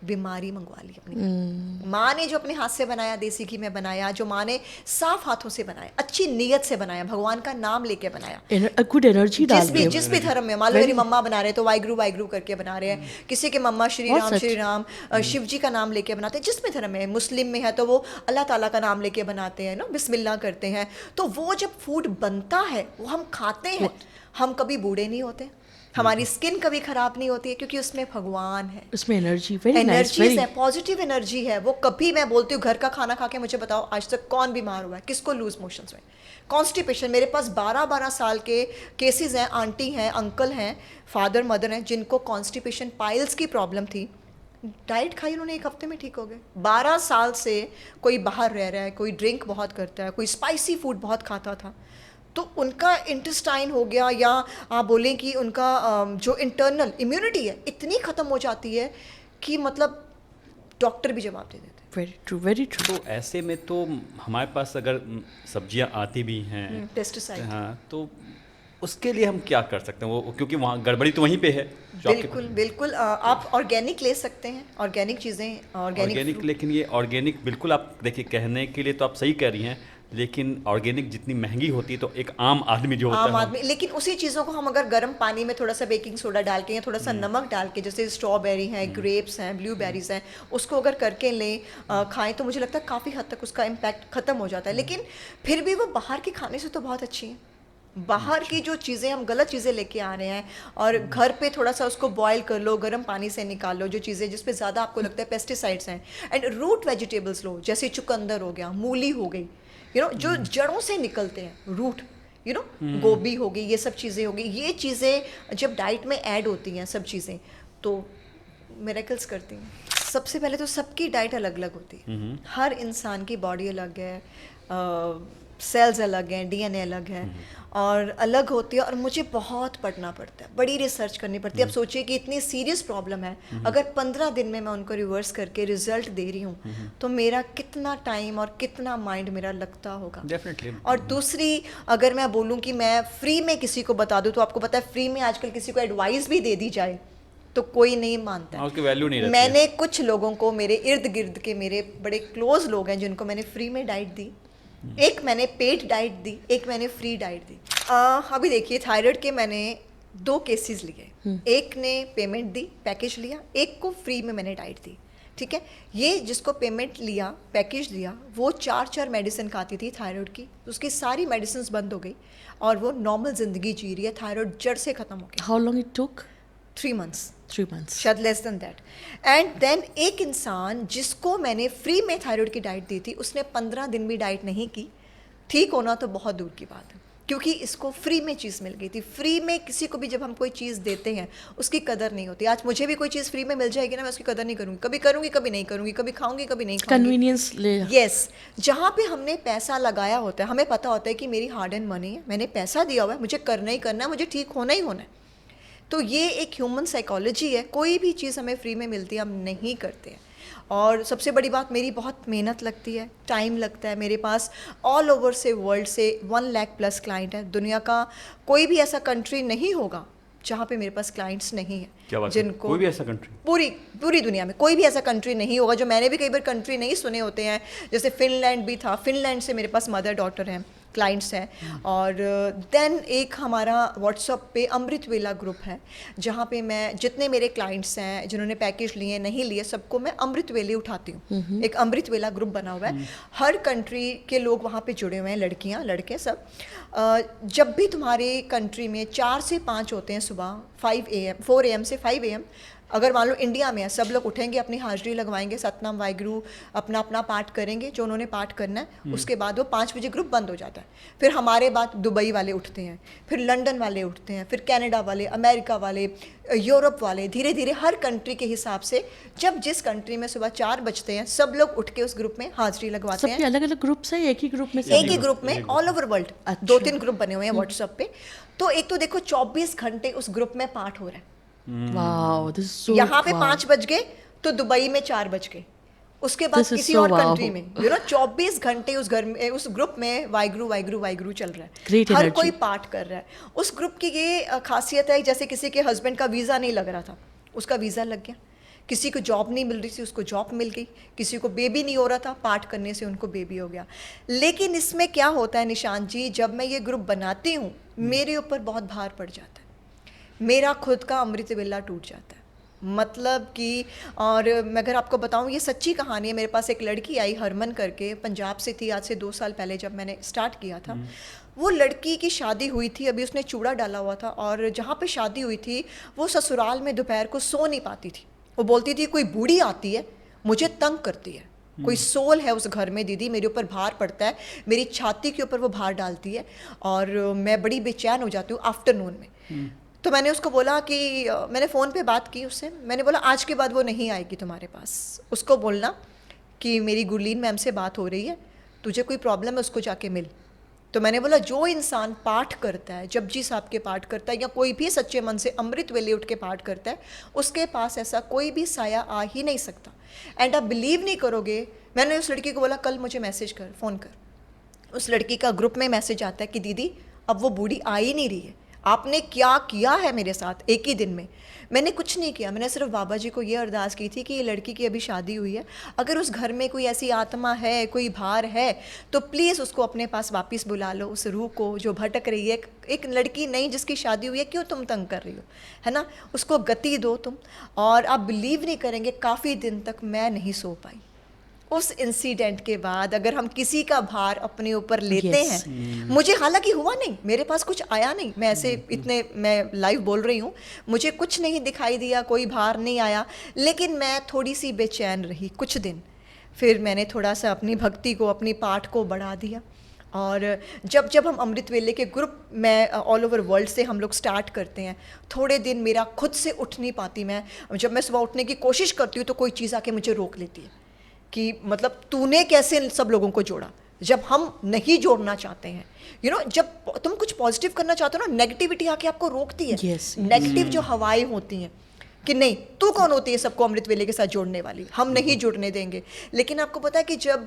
A: बीमारी मंगवा ली अपनी। माँ ने जो अपने हाथ से बनाया, देसी घी में बनाया, जो माँ ने साफ हाथों से बनाया, अच्छी नीयत से बनाया, भगवान का नाम लेके बनाया,
B: गुड एनर्जी डाल के।
A: जिस भी धर्म में, मान लो मेरी मम्मा बना रहे तो वाइगुरु करके बना रहे हैं, किसी के मम्मा श्री राम शिव जी का नाम लेके बनाते हैं। जिस भी धर्म में, मुस्लिम में है तो वो अल्लाह ताला का नाम लेके बनाते हैं ना, बिस्मिल्लाह करते हैं। तो वो जब फूड बनता है, वो हम खाते हैं, हम कभी बूढ़े नहीं होते, हमारी स्किन कभी खराब नहीं होती है, क्योंकि उसमें भगवान है,
B: उसमें एनर्जी
A: है, पॉजिटिव एनर्जी है। वो कभी, मैं बोलती हूँ, घर का खाना खा के मुझे बताओ आज तक कौन बीमार हुआ है, किसको लूज मोशंस में, कॉन्स्टिपेशन। मेरे पास 12-12 साल के केसेस हैं, आंटी हैं, अंकल हैं, फादर मदर हैं, जिनको कॉन्स्टिपेशन, पाइल्स की प्रॉब्लम थी। डाइट खाई उन्होंने, 1 हफ्ते में ठीक हो गए। 12 साल से कोई बाहर रह रहा है, कोई ड्रिंक बहुत करता है, कोई स्पाइसी फूड बहुत खाता था, तो उनका इंटेस्टाइन हो गया, या आप बोलें कि उनका जो इंटरनल इम्यूनिटी है इतनी ख़त्म हो जाती है कि मतलब डॉक्टर भी जवाब दे देते हैं।
B: Very true, very true.
C: तो ऐसे में तो हमारे पास अगर सब्जियां आती भी हैं,
A: पेस्टिसाइड,
C: हाँ, तो उसके लिए हम क्या कर सकते हैं? वो क्योंकि वहाँ गड़बड़ी तो वहीं पे है।
A: बिल्कुल बिल्कुल। आप ऑर्गेनिक ले सकते हैं, ऑर्गेनिक चीज़ें,
C: ऑर्गेनिक। लेकिन ये ऑर्गेनिक बिल्कुल, आप देखिए, कहने के लिए तो आप सही कह रही हैं, लेकिन ऑर्गेनिक जितनी महंगी होती है तो एक आम आदमी जो होता है,
A: आम आदमी, लेकिन उसी चीज़ों को हम अगर गर्म पानी में थोड़ा सा बेकिंग सोडा डाल के या थोड़ा सा नमक डाल के, जैसे स्ट्रॉबेरी है, ग्रेप्स हैं, ब्लूबेरीज हैं, उसको अगर करके लें, खाएं, तो मुझे लगता है काफ़ी हद तक उसका इम्पैक्ट ख़त्म हो जाता है। लेकिन फिर भी वो बाहर के खाने से तो बहुत अच्छी है। बाहर की जो चीज़ें, हम गलत चीज़ें लेके आ रहे हैं, और घर पे थोड़ा सा उसको बॉईल कर लो, गर्म पानी से निकाल लो जो चीज़ें जिस पे ज़्यादा आपको लगता है पेस्टिसाइड्स हैं, एंड रूट वेजिटेबल्स लो, जैसे चुकंदर हो गया, मूली हो गई, जो जड़ों से निकलते हैं, रूट, गोभी हो गई, ये सब चीज़ें हो गई। ये चीज़ें जब डाइट में ऐड होती हैं, सब चीज़ें, तो मिरेकल्स करती हैं। सबसे पहले तो सबकी डाइट अलग अलग होती है, हर इंसान की बॉडी अलग है, सेल्स अलग हैं, डीएनए अलग है, और अलग होती है, और मुझे बहुत पढ़ना पड़ता है, बड़ी रिसर्च करनी पड़ती है। अब सोचिए कि इतनी सीरियस प्रॉब्लम है, अगर 15 दिन में मैं उनको रिवर्स करके रिजल्ट दे रही हूँ, तो मेरा कितना टाइम और कितना माइंड मेरा लगता होगा।
C: डेफिनेटली। और
A: दूसरी, अगर मैं बोलूँ कि मैं फ्री में किसी को बता दूँ, तो आपको पता है फ्री में आजकल किसी को एडवाइस भी दे दी जाए तो कोई नहीं मानता है,
C: उसकी वैल्यू नहीं रहती।
A: मैंने कुछ लोगों को, मेरे इर्द गिर्द के मेरे बड़े क्लोज लोग हैं, जिनको मैंने फ्री में डाइट दी, एक मैंने पेड डाइट दी, एक मैंने फ्री डाइट दी। अभी देखिए, थायराइड के मैंने 2 केसेस लिए, एक ने पेमेंट दी, पैकेज लिया, एक को फ्री में मैंने डाइट दी, ठीक है। ये जिसको पेमेंट लिया, पैकेज लिया, वो 4 मेडिसिन खाती थी थायराइड की, उसकी सारी मेडिसिन बंद हो गई और वो नॉर्मल ज़िंदगी जी रही है, थायराइड जड़ से ख़त्म हो गया।
B: How long it took?
A: 3 months,
B: शायद
A: less than that. And then एक इंसान जिसको मैंने फ्री में थायराइड की डाइट दी थी, उसने 15 दिन भी डाइट नहीं की, ठीक होना तो बहुत दूर की बात है, क्योंकि इसको फ्री में चीज़ मिल गई थी। फ्री में किसी को भी जब हम कोई चीज़ देते हैं, उसकी कदर नहीं होती। आज मुझे भी कोई चीज़ फ्री में मिल जाएगी ना, मैं उसकी कदर नहीं करूँगी, कभी करूँगी कभी नहीं करूँगी, कभी खाऊंगी कभी नहीं खाऊंगी।
B: कन्वीनियंस ले।
A: यस, जहाँ पे हमने पैसा लगाया होता है, हमें पता होता है कि मेरी हार्ड एंड मनी है, मैंने पैसा दिया हुआ है, मुझे करना ही करना है, मुझे ठीक होना ही होना है। तो ये एक ह्यूमन साइकोलॉजी है, कोई भी चीज़ हमें फ्री में मिलती है हम नहीं करते हैं। और सबसे बड़ी बात, मेरी बहुत मेहनत लगती है, टाइम लगता है। मेरे पास ऑल ओवर से वर्ल्ड से 1 लाख प्लस क्लाइंट है। दुनिया का कोई भी ऐसा कंट्री नहीं होगा जहाँ पे मेरे पास क्लाइंट्स नहीं है।
C: क्या बात है?
A: जिनको
C: कोई भी ऐसा कंट्री?
A: पूरी दुनिया में कोई भी ऐसा कंट्री नहीं होगा। जो मैंने भी कई बार कंट्री नहीं सुने होते हैं, जैसे फिनलैंड भी था, फिनलैंड से मेरे पास मदर डॉटर हैं, क्लाइंट्स हैं। और देन एक हमारा व्हाट्सअप पे अमृत वेला ग्रुप है, जहाँ पे मैं जितने मेरे क्लाइंट्स हैं जिन्होंने पैकेज लिए नहीं लिए, सबको मैं अमृत वेले उठाती हूँ। एक अमृत वेला ग्रुप बना हुआ है, हर कंट्री के लोग वहाँ पे जुड़े हुए हैं, लड़कियाँ लड़के सब। जब भी तुम्हारे कंट्री में 4 से 5 होते हैं सुबह, 4 AM से 5 AM, अगर मान लो इंडिया में है, सब लोग उठेंगे, अपनी हाजिरी लगवाएंगे, सतनाम वाहिगुरु अपना अपना पाठ करेंगे जो उन्होंने पाठ करना है। उसके बाद वो 5 बजे ग्रुप बंद हो जाता है। फिर हमारे बाद दुबई वाले उठते हैं, फिर लंदन वाले उठते हैं, फिर कनाडा वाले, अमेरिका वाले, यूरोप वाले, धीरे धीरे हर कंट्री के हिसाब से जब जिस कंट्री में सुबह 4 बजते हैं, सब लोग उठ के उस ग्रुप में हाजिरी लगवाते हैं।
B: सबके अलग अलग ग्रुप्स हैं, एक ही ग्रुप में?
A: एक ही ग्रुप में, ऑल ओवर वर्ल्ड। 2-3 ग्रुप बने हुए हैं व्हाट्सएप पे। तो एक तो देखो 24 घंटे उस ग्रुप में पाठ हो रहा है।
B: वाओ, दिस इज सो,
A: यहाँ पे 5 बज गए तो दुबई में 4 बज गए, उसके बाद
B: This is
A: किसी
B: so
A: और
B: wow.
A: कंट्री में, 24 घंटे उस घर में, उस ग्रुप में वाहिगुरु वाहिगुरु वाहिगुरु चल रहा है।
B: Great
A: हर
B: energy.
A: कोई पाठ कर रहा है। उस ग्रुप की ये खासियत है, जैसे किसी के हस्बैंड का वीज़ा नहीं लग रहा था, उसका वीज़ा लग गया। किसी को जॉब नहीं मिल रही थी, उसको जॉब मिल गई। किसी को बेबी नहीं हो रहा था, पाठ करने से उनको बेबी हो गया। लेकिन इसमें क्या होता है निशांत जी, जब मैं ये ग्रुप बनाती हूँ, मेरे ऊपर बहुत भार पड़ जाता है, मेरा खुद का अमृत वेला टूट जाता है। मतलब कि, और मैं अगर आपको बताऊं, ये सच्ची कहानी है। मेरे पास एक लड़की आई, हरमन करके, पंजाब से थी। आज से 2 साल पहले जब मैंने स्टार्ट किया था, वो लड़की की शादी हुई थी, अभी उसने चूड़ा डाला हुआ था, और जहाँ पे शादी हुई थी वो ससुराल में दोपहर को सो नहीं पाती थी। वो बोलती थी कोई बूढ़ी आती है, मुझे तंग करती है, कोई सोल है उस घर में दीदी, मेरे ऊपर भार पड़ता है, मेरी छाती के ऊपर वो भार डालती है, और मैं बड़ी बेचैन हो जाती हूँ आफ्टरनून में। तो मैंने उसको बोला कि मैंने फ़ोन पे बात की उससे, मैंने बोला आज के बाद वो नहीं आएगी तुम्हारे पास, उसको बोलना कि मेरी गुरलीन मैम से बात हो रही है, तुझे कोई प्रॉब्लम है उसको जाके मिल। तो मैंने बोला जो इंसान पाठ करता है, जपजी साहब के पाठ करता है, या कोई भी सच्चे मन से अमृत वेले उठ के पाठ करता है, उसके पास ऐसा कोई भी साया आ ही नहीं सकता। एंड आप बिलीव नहीं करोगे, मैंने उस लड़की को बोला कल मुझे मैसेज कर, फ़ोन कर। उस लड़की का ग्रुप में मैसेज आता है कि दीदी अब वो बूढ़ी आ ही नहीं रही है, आपने क्या किया है मेरे साथ एक ही दिन में। मैंने कुछ नहीं किया, मैंने सिर्फ बाबा जी को ये अरदास की थी कि ये लड़की की अभी शादी हुई है, अगर उस घर में कोई ऐसी आत्मा है, कोई भार है, तो प्लीज़ उसको अपने पास वापस बुला लो, उस रूह को जो भटक रही है। एक लड़की नहीं जिसकी शादी हुई है, क्यों तुम तंग कर रही हो, है ना, उसको गति दो तुम। और आप बिलीव नहीं करेंगे, काफ़ी दिन तक मैं नहीं सो पाई। उस इंसिडेंट के बाद अगर हम किसी का भार अपने ऊपर लेते हैं, मुझे हालांकि हुआ नहीं, मेरे पास कुछ आया नहीं, मैं ऐसे इतने, मैं लाइव बोल रही हूँ, मुझे कुछ नहीं दिखाई दिया, कोई भार नहीं आया, लेकिन मैं थोड़ी सी बेचैन रही कुछ दिन। फिर मैंने थोड़ा सा अपनी भक्ति को, अपनी पाठ को बढ़ा दिया। और जब हम अमृत वेले के ग्रुप में ऑल ओवर वर्ल्ड से हम लोग स्टार्ट करते हैं, थोड़े दिन मेरा खुद से उठ नहीं पाती मैं, जब मैं सुबह उठने की कोशिश करती हूँ तो कोई चीज़ आके मुझे रोक लेती है कि मतलब तूने कैसे सब लोगों को जोड़ा, जब हम नहीं जोड़ना चाहते हैं। यू नो, जब तुम कुछ पॉजिटिव करना चाहते हो ना, नेगेटिविटी आके आपको रोकती है। नेगेटिव जो हवाएं होती हैं कि नहीं, तू कौन होती है सबको अमृत वेले के साथ जोड़ने वाली, हम नहीं जुड़ने देंगे। लेकिन आपको पता है कि जब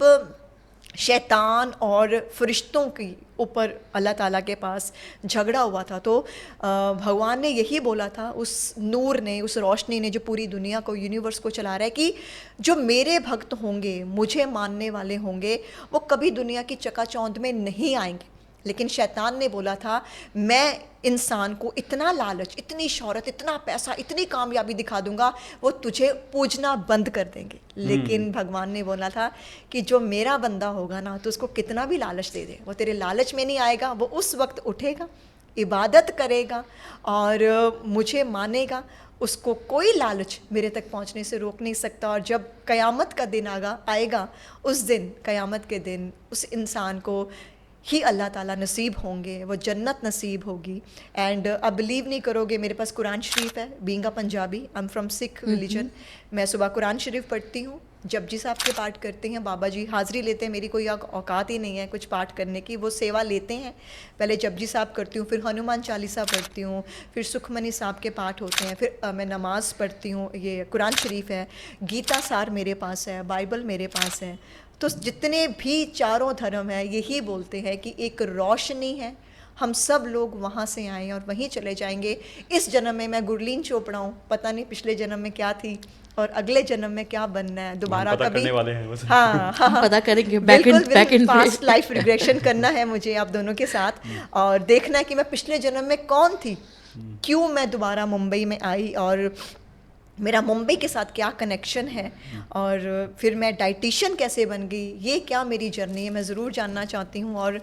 A: शैतान और फरिश्तों के ऊपर अल्लाह ताला के पास झगड़ा हुआ था, तो भगवान ने यही बोला था, उस नूर ने, उस रोशनी ने जो पूरी दुनिया को, यूनिवर्स को चला रहा है, कि जो मेरे भक्त होंगे, मुझे मानने वाले होंगे, वो कभी दुनिया की चकाचौंध में नहीं आएंगे। लेकिन शैतान ने बोला था, मैं इंसान को इतना लालच, इतनी शौहरत, इतना पैसा, इतनी कामयाबी दिखा दूंगा, वो तुझे पूजना बंद कर देंगे। लेकिन भगवान ने बोला था कि जो मेरा बंदा होगा ना, तो उसको कितना भी लालच दे दे, वो तेरे लालच में नहीं आएगा, वो उस वक्त उठेगा, इबादत करेगा और मुझे मानेगा, उसको कोई लालच मेरे तक पहुंचने से रोक नहीं सकता। और जब क़यामत का दिन आएगा, उस दिन, क़यामत के दिन, उस इंसान को ही अल्लाह ताला नसीब होंगे, वो जन्नत नसीब होगी। एंड आप बिलीव नहीं करोगे, मेरे पास कुरान शरीफ है, being a Punjabi, I am from Sikh religion, मैं सुबह कुरान शरीफ पढ़ती हूँ, जपजी साहब के पाठ करते हैं, बाबा जी हाज़िरी लेते हैं, मेरी कोई औकात ही नहीं है कुछ पाठ करने की, वो सेवा लेते हैं। पहले जपजी साहब करती हूँ, फिर हनुमान चालीसा पढ़ती हूँ, फिर सुखमनी साहब के पाठ होते हैं, फिर मैं नमाज़ पढ़ती हूँ, ये कुरान शरीफ है, गीता सार मेरे पास है, बाइबल मेरे पास है। तो जितने भी चारों धर्म हैं यही बोलते हैं कि एक रोशनी है, हम सब लोग वहाँ से आए और वहीं चले जाएंगे। इस जन्म में मैं गुरलीन चोपड़ा हूँ, पता नहीं पिछले जन्म में क्या थी और अगले जन्म में क्या बनना है, दोबारा
C: पता
A: कभी
C: करने वाले हैं बस।
A: हाँ
B: पता करेंगे back in
A: past life regression करना है मुझे आप दोनों के साथ, और देखना है कि मैं पिछले जन्म में कौन थी, क्यों मैं दोबारा मुंबई में आई, और मेरा मुंबई के साथ क्या कनेक्शन है, और फिर मैं डाइटिशियन कैसे बन गई, ये क्या मेरी जर्नी है, मैं ज़रूर जानना चाहती हूँ। और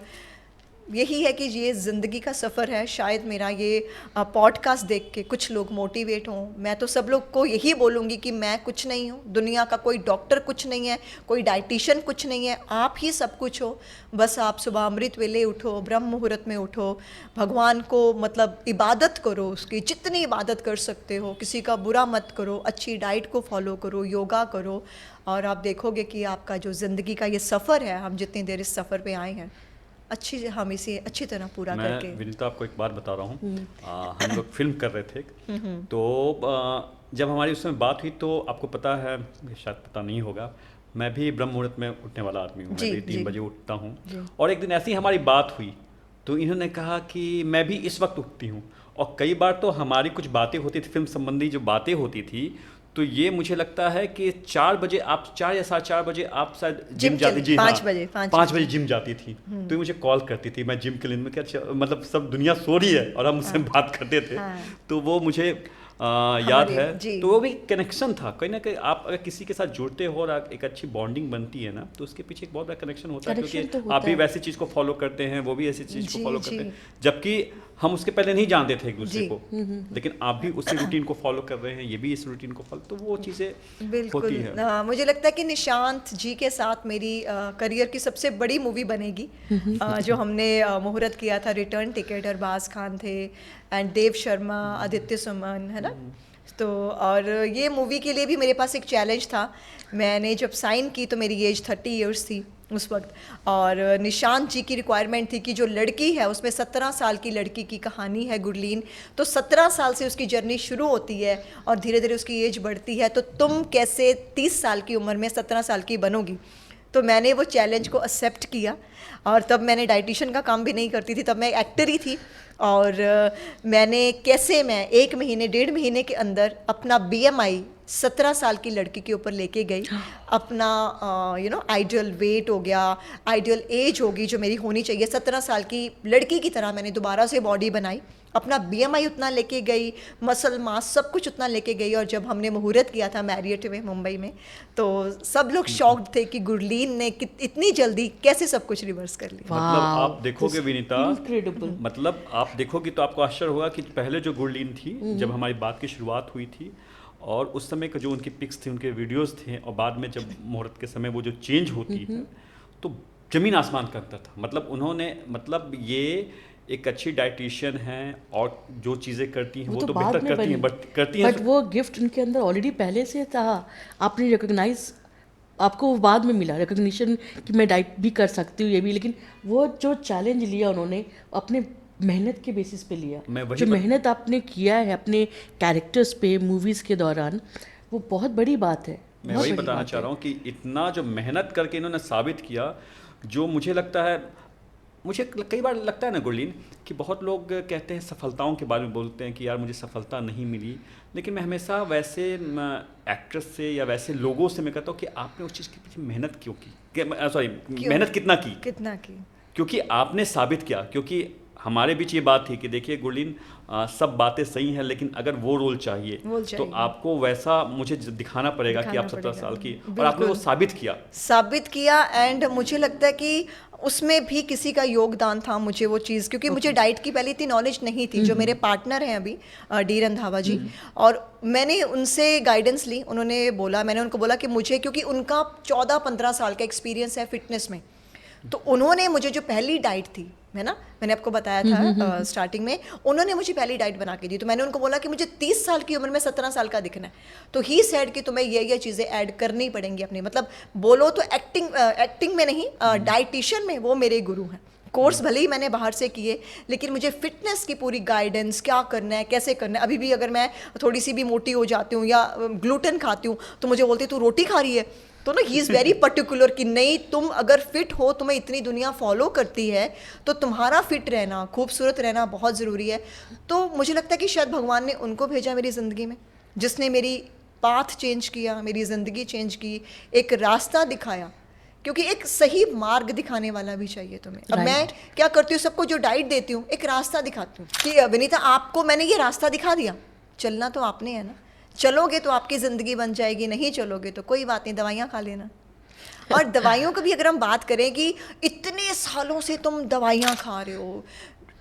A: यही है कि ये ज़िंदगी का सफ़र है। शायद मेरा ये पॉडकास्ट देख के कुछ लोग मोटिवेट हों। मैं तो सब लोग को यही बोलूँगी कि मैं कुछ नहीं हूँ, दुनिया का कोई डॉक्टर कुछ नहीं है, कोई डाइटिशियन कुछ नहीं है, आप ही सब कुछ हो। बस आप सुबह अमृत वेले उठो, ब्रह्म मुहूर्त में उठो, भगवान को मतलब इबादत करो, उसकी जितनी इबादत कर सकते हो, किसी का बुरा मत करो, अच्छी डाइट को फॉलो करो, योगा करो, और आप देखोगे कि आपका जो ज़िंदगी का ये सफ़र है, हम जितनी देर इस सफ़र पे आए हैं, हम इसे अच्छी तरह पूरा करके।
C: मैं विनीता आपको एक बात बता रहा हूँ, हम लोग फिल्म कर रहे थे, तो जब हमारी उस समय बात हुई तो आपको पता है, शायद पता नहीं होगा, मैं भी ब्रह्म मुहूर्त में उठने वाला आदमी हूँ, मैं भी 3 बजे उठता हूँ। और एक दिन ऐसी हमारी बात हुई तो इन्होंने कहा कि मैं भी इस वक्त उठती हूँ, और कई बार तो हमारी कुछ बातें होती थी, फिल्म संबंधी जो बातें होती थी, तो ये मुझे लगता है कि 4 बजे आप 4 या 4:30 बजे आप शायद जिम जाती, जी
A: 5
C: हाँ,
A: बजे
C: 5 बजे जिम जाती थी, तो मुझे कॉल करती थी, मैं जिम के लिए में क्या मतलब सब दुनिया सो रही है और हम उससे बात करते थे, तो वो मुझे याद है। तो वो भी कनेक्शन था, कहीं ना कहीं आप अगर किसी के साथ जुड़ते हो और एक अच्छी बॉन्डिंग बनती है ना, तो उसके पीछे एक बहुत बड़ा कनेक्शन होता है, क्योंकि आप भी वैसी चीज़ को फॉलो करते हैं, वो भी ऐसी चीज़ को फॉलो करते हैं, जबकि हम उसके पहले नहीं जानते थे एक दूसरे को, लेकिन आप भी उसी रूटीन को फॉलो कर रहे हैं, ये भी इस रूटीन को फॉलो, तो वो चीज़ें होती है।
A: मुझे लगता है कि निशांत जी के साथ मेरी करियर की सबसे बड़ी मूवी बनेगी, जो हमने मुहूर्त किया था, रिटर्न टिकट, अरबाज खान थे एंड देव शर्मा, आदित्य सुमन, है ना। तो और ये मूवी के लिए भी मेरे पास एक चैलेंज था। मैंने जब साइन की तो मेरी एज 30 इयर्स थी उस वक्त, और निशांत जी की रिक्वायरमेंट थी कि जो लड़की है उसमें 17 साल की लड़की की कहानी है गुरलीन, तो 17 साल से उसकी जर्नी शुरू होती है और धीरे धीरे उसकी एज बढ़ती है, तो तुम कैसे 30 साल की उम्र में 17 साल की बनोगी। तो मैंने वो चैलेंज को एक्सेप्ट किया, और तब मैंने डाइटिशियन का काम भी नहीं करती थी, तब मैं एक्टर ही थी, और मैंने कैसे मैं 1 महीने 1.5 महीने के अंदर अपना BMI 17 साल की लड़की के ऊपर लेके गई, अपना आइडियल वेट हो गया, आइडियल एज होगी जो मेरी होनी चाहिए, 17 साल की लड़की की तरह मैंने दोबारा से बॉडी बनाई, अपना BMI उतना लेके गई, मसल मास सब कुछ उतना लेके गई, और जब हमने मुहूर्त किया था मैरियट में मुंबई में, तो सब लोग शॉक्ड थे कि गुरलीन ने इतनी जल्दी कैसे सब कुछ रिवर्स कर लिया।
C: मतलब आप देखोगे विनीता, मतलब आप देखोगे तो आपको आश्चर्य होगा कि पहले जो गुरलीन थी, जब हमारी बात की शुरुआत हुई थी, और उस समय का जो उनकी पिक्स थी, उनके वीडियोस थे, और बाद में जब मुहूर्त के समय वो जो चेंज होती है, तो जमीन आसमान का अंतर था। मतलब उन्होंने, मतलब ये एक अच्छी डाइटिशियन हैं, और जो चीज़ें करती हैं वो तो बेहतर करती हैं,
B: बट वो गिफ्ट उनके अंदर ऑलरेडी पहले से था, आपने रिकॉग्नाइज, आपको बाद में मिला रिकॉग्निशन कि मैं डाइट भी कर सकती हूँ, ये भी, लेकिन वो जो चैलेंज लिया उन्होंने अपने मेहनत के बेसिस पे लिया, जो मेहनत आपने किया है अपने कैरेक्टर्स पे मूवीज़ के दौरान, वो बहुत बड़ी बात है।
C: मैं वही बताना चाह रहा हूँ कि इतना जो मेहनत करके इन्होंने साबित किया, जो मुझे लगता है, मुझे कई बार लगता है ना गुरलीन, कि बहुत लोग कहते हैं सफलताओं के बारे में, बोलते हैं कि यार मुझे सफलता नहीं मिली, लेकिन मैं हमेशा वैसे एक्ट्रेस से या वैसे लोगों से मैं कहता हूँ कि आपने उस चीज़ के पीछे मेहनत क्यों की, मेहनत कितना की, क्योंकि आपने साबित किया। क्योंकि हमारे बीच ये बात थी कि देखिए गुरलीन, सब बातें सही हैं, लेकिन अगर वो रोल चाहिए तो आपको वैसा मुझे दिखाना पड़ेगा कि आप 17 साल की, और आपने वो साबित किया। एंड मुझे लगता है कि उसमें भी किसी का योगदान था, मुझे वो चीज़, क्योंकि मुझे डाइट की पहले इतनी नॉलेज नहीं थी। जो मेरे पार्टनर हैं अभी, डी रंधावा जी, और मैंने उनसे गाइडेंस ली, उन्होंने बोला, मैंने उनको बोला कि मुझे, क्योंकि उनका 14-15 साल का एक्सपीरियंस है फिटनेस में, तो उन्होंने मुझे जो पहली डाइट थी
A: है ना, मैंने आपको बताया था स्टार्टिंग में, उन्होंने मुझे पहली डाइट बना के दी। तो मैंने उनको बोला कि मुझे 30 साल की उम्र में 17 साल का दिखना है, तो ही सेड कि तुम्हें ये चीज़ें ऐड करनी पड़ेंगी अपनी, मतलब बोलो तो एक्टिंग में नहीं, डाइटिशियन में वो मेरे गुरु हैं। कोर्स भले ही मैंने बाहर से किए, लेकिन मुझे फिटनेस की पूरी गाइडेंस, क्या करना है, कैसे करना है। अभी भी अगर मैं थोड़ी सी भी मोटी हो जाती हूँ या ग्लूटेन खाती हूँ तो मुझे बोलते तू रोटी खा रही है, तो ना ही इज़ वेरी पर्टिकुलर कि नहीं, तुम अगर फिट हो, तुम्हें इतनी दुनिया फॉलो करती है, तो तुम्हारा फिट रहना, खूबसूरत रहना बहुत ज़रूरी है। तो मुझे लगता है कि शायद भगवान ने उनको भेजा मेरी ज़िंदगी में, जिसने मेरी पाथ चेंज किया, मेरी ज़िंदगी चेंज की, एक रास्ता दिखाया, क्योंकि एक सही मार्ग दिखाने वाला भी चाहिए तुम्हें। अब मैं क्या करती हूँ, सबको जो डाइट देती हूँ एक रास्ता दिखाती हूँ कि विनीता आपको मैंने ये रास्ता दिखा दिया, चलना तो आपने है ना, चलोगे तो आपकी ज़िंदगी बन जाएगी, नहीं चलोगे तो कोई बात नहीं, दवाइयाँ खा लेना। और दवाइयों की भी अगर हम बात करें कि इतने सालों से तुम दवाइयाँ खा रहे हो,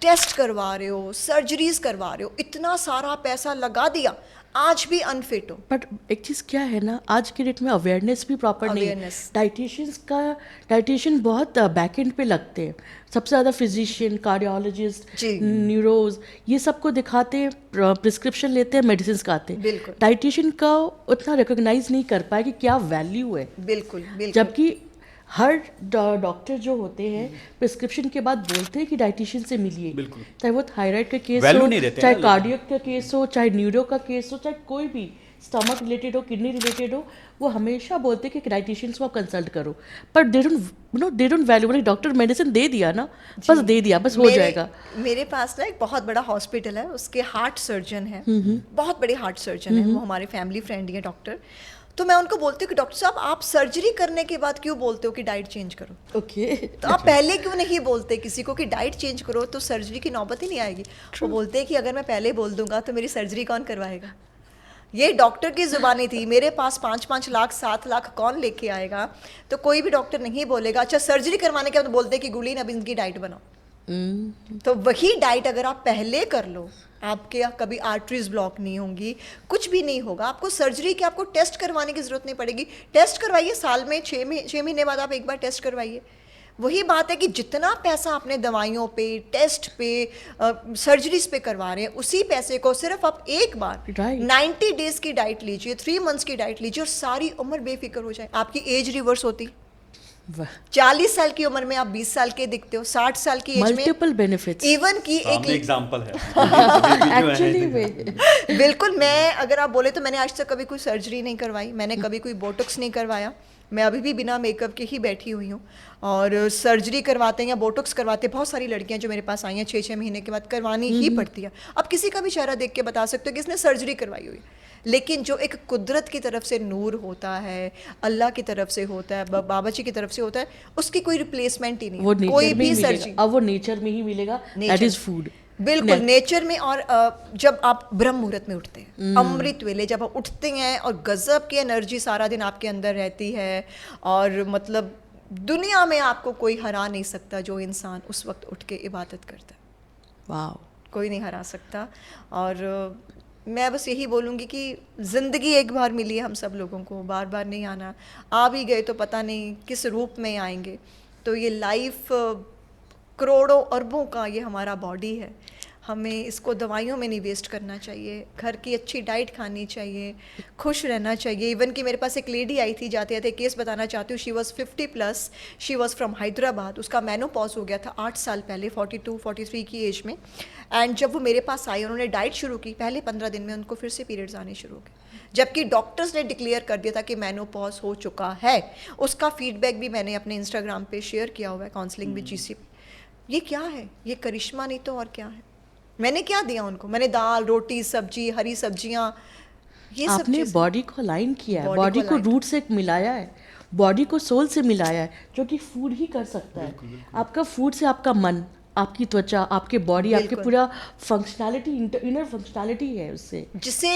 A: टेस्ट करवा रहे हो, सर्जरीज करवा रहे हो, इतना सारा पैसा लगा दिया, आज भी अनफिट हो।
B: बट एक चीज़ क्या है ना, आज के डेट में अवेयरनेस भी प्रॉपर नहीं है।
A: Awareness.
B: डाइटिशियन बहुत बैक एंड पे लगते हैं, सबसे ज़्यादा फिजिशियन, कार्डियोलॉजिस्ट,
A: जी।
B: न्यूरोज, ये सबको दिखाते हैं, प्रिस्क्रिप्शन लेते हैं, मेडिसिन खाते हैं।
A: बिल्कुल।
B: डाइटिशियन का उतना रिकॉग्नाइज नहीं कर पाए कि क्या वैल्यू है,
A: बिल्कुल बिल्कुल।
B: जबकि हर डॉक्टर जो होते हैं प्रिस्क्रिप्शन के बाद बोलते हैं कि डाइटिशियन से मिलिए,
C: बिल्कुल।
B: चाहे वो थायराइड का केस
C: Value
B: हो,
C: नहीं देते हैं
B: चाहे
C: ना लोग।
B: कार्डियक का केस हो, चाहे न्यूरो का केस हो, चाहे कोई भी स्टमक रिलेटेड हो, किडनी रिलेटेड हो, वो हमेशा बोलते हैं कि डाइटिशियन को आप कंसल्ट करो। पर they don't value, doctor medicine दे दिया ना, बस दे दिया, बस हो जाएगा।
A: मेरे पास ना एक बहुत बड़ा हॉस्पिटल है, उसके हार्ट सर्जन है, बहुत बड़े हार्ट सर्जन है, वो हमारे फैमिली फ्रेंड ही है डॉक्टर। तो मैं उनको बोलती हूँ कि डॉक्टर साहब आप सर्जरी करने के बाद क्यों बोलते हो कि डाइट चेंज करो?
B: ओके।
A: तो आप पहले क्यों नहीं बोलते किसी को कि डाइट चेंज करो, तो सर्जरी की नौबत ही नहीं आएगी। वो बोलते हैं कि अगर मैं पहले बोल दूंगा तो मेरी सर्जरी कौन करवाएगा। ये डॉक्टर की जुबानी थी, मेरे पास 5-5 लाख 7 लाख कौन लेके आएगा। तो कोई भी डॉक्टर नहीं बोलेगा अच्छा सर्जरी करवाने के बाद बोलते हैं कि गुलीन अब इनकी डाइट बनाओ। तो वही डाइट अगर आप पहले कर लो, आपके यहाँ कभी आर्टरीज ब्लॉक नहीं होंगी, कुछ भी नहीं होगा। आपको सर्जरी के आपको टेस्ट करवाने की ज़रूरत नहीं पड़ेगी। टेस्ट करवाइए, साल में 6 महीने बाद आप एक बार टेस्ट करवाइए। वही बात है कि जितना पैसा आपने दवाइयों पे, टेस्ट पे, सर्जरीज पे करवा रहे हैं, उसी पैसे को सिर्फ आप एक बार
B: Right.
A: 90 डेज की डाइट लीजिए, 3 मंथ्स की डाइट लीजिए और सारी उम्र बेफिक्र हो जाए। आपकी एज रिवर्स होती। 40 साल की उम्र में आप 20 साल के दिखते हो, 60 साल की एज में
B: मल्टीपल बेनिफिट्स
A: इवन की
C: सामने
A: एक
C: एग्जांपल है
B: एक्चुअली में।
A: बिल्कुल। मैं अगर आप बोले तो मैंने आज तक कभी कोई सर्जरी नहीं करवाई, मैंने कभी कोई बोटॉक्स नहीं करवाया। मैं अभी भी बिना मेकअप के ही बैठी हुई हूँ। और सर्जरी करवाते हैं या बोटॉक्स करवाते हैं, बहुत सारी लड़कियां जो मेरे पास आई हैं 6-6 महीने के बाद करवानी ही पड़ती है। अब किसी का भी चेहरा देख के बता सकते हो कि इसने सर्जरी करवाई हुई है, लेकिन जो एक कुदरत की तरफ से नूर होता है, अल्लाह की तरफ से होता है, बाबा जी की तरफ से होता है, उसकी कोई रिप्लेसमेंट ही नहीं
B: वो
A: है।
B: नेचर
A: कोई
B: में
A: भी
B: ही
A: सर्जरी
B: मिलेगा, अब वो नेचर में ही मिलेगा, दैट इज फूड।
A: बिल्कुल नेचर में। और जब आप ब्रह्म मुहूर्त में उठते हैं, अमृत वेले जब आप उठते हैं और गजब की एनर्जी सारा दिन आपके अंदर रहती है, और मतलब दुनिया में आपको कोई हरा नहीं सकता जो इंसान उस वक्त उठ के इबादत करता है,
B: वाओ।
A: कोई नहीं हरा सकता। और मैं बस यही बोलूँगी कि ज़िंदगी एक बार मिली है हम सब लोगों को, बार बार नहीं आना। आ भी गए तो पता नहीं किस रूप में आएंगे। तो ये लाइफ करोड़ों अरबों का ये हमारा बॉडी है, हमें इसको दवाइयों में नहीं वेस्ट करना चाहिए। घर की अच्छी डाइट खानी चाहिए, खुश रहना चाहिए। इवन कि मेरे पास एक लेडी आई थी, जाते जाते केस बताना चाहती हूँ। She was 50+, she was from Hyderabad. उसका मेनोपॉज हो गया था 8 साल पहले, 42-43 की एज में। एंड जब वो मेरे पास आई, उन्होंने डाइट शुरू की, पहले 15 दिन में उनको फिर से पीरियड्स आने शुरू हो गए, जबकि डॉक्टर्स ने डिक्लेयर कर दिया था कि मेनोपॉज हो चुका है। उसका फीडबैक भी मैंने अपने इंस्टाग्राम पे शेयर किया हुआ है, काउंसलिंग विद GC। ये क्या है? ये करिश्मा नहीं तो और क्या है? मैंने क्या दिया उनको? मैंने दाल, रोटी, सब्जी, हरी सब्जियां, ये सब
B: आपने
A: चीज़ें।
B: बॉडी को अलाइन किया है,
A: Body
B: बॉडी
A: को
B: को
A: align
B: रूट से मिलाया है, बॉडी को सोल से मिलाया है, जो कि फूड ही कर सकता है। आपका फूड से आपका मन, आपकी त्वचा, आपके बॉडी, आपके
A: बिल्कुल।
B: पूरा फंक्शनैलिटी, इनर फंक्शनैलिटी है उससे।
A: जिसे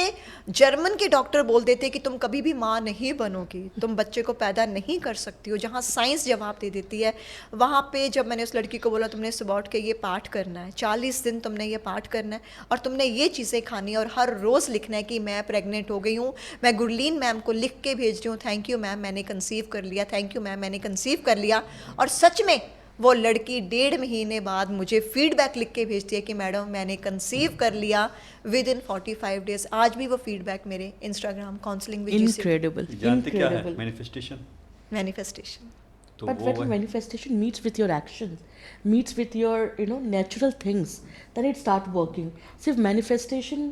A: जर्मन के डॉक्टर बोल देते कि तुम कभी भी माँ नहीं बनोगी, तुम बच्चे को पैदा नहीं कर सकती हो, जहाँ साइंस जवाब दे देती है, वहाँ पे जब मैंने उस लड़की को बोला तुमने सुबह उठ के ये पाठ करना है, 40 दिन तुमने ये पाठ करना है, और तुमने ये चीज़ें खानी है, और हर रोज़ लिखना है कि मैं प्रेग्नेंट हो गई हूँ। मैं गुरलीन मैम को लिख के भेज रही हूँ, थैंक यू मैम मैंने कंसीव कर लिया, थैंक यू मैम मैंने कंसीव कर लिया। और सच में वो लड़की 1.5 महीने बाद मुझे फीडबैक लिख के भेजती है कि मैडम मैंने कंसीव कर लिया विद इन 45 डेज। आज भी वो फीडबैक मेरे इंस्टाग्राम काउंसलिंग विद
B: इनक्रेडिबल,
C: जानते क्या है
B: इनक्रेडिबल।
C: मैनिफेस्टेशन?
A: मैनिफेस्टेशन।
C: तो
B: But
C: वो
B: when manifestation meets with your actions, meets with your natural things, then it start working. सिर्फ manifestation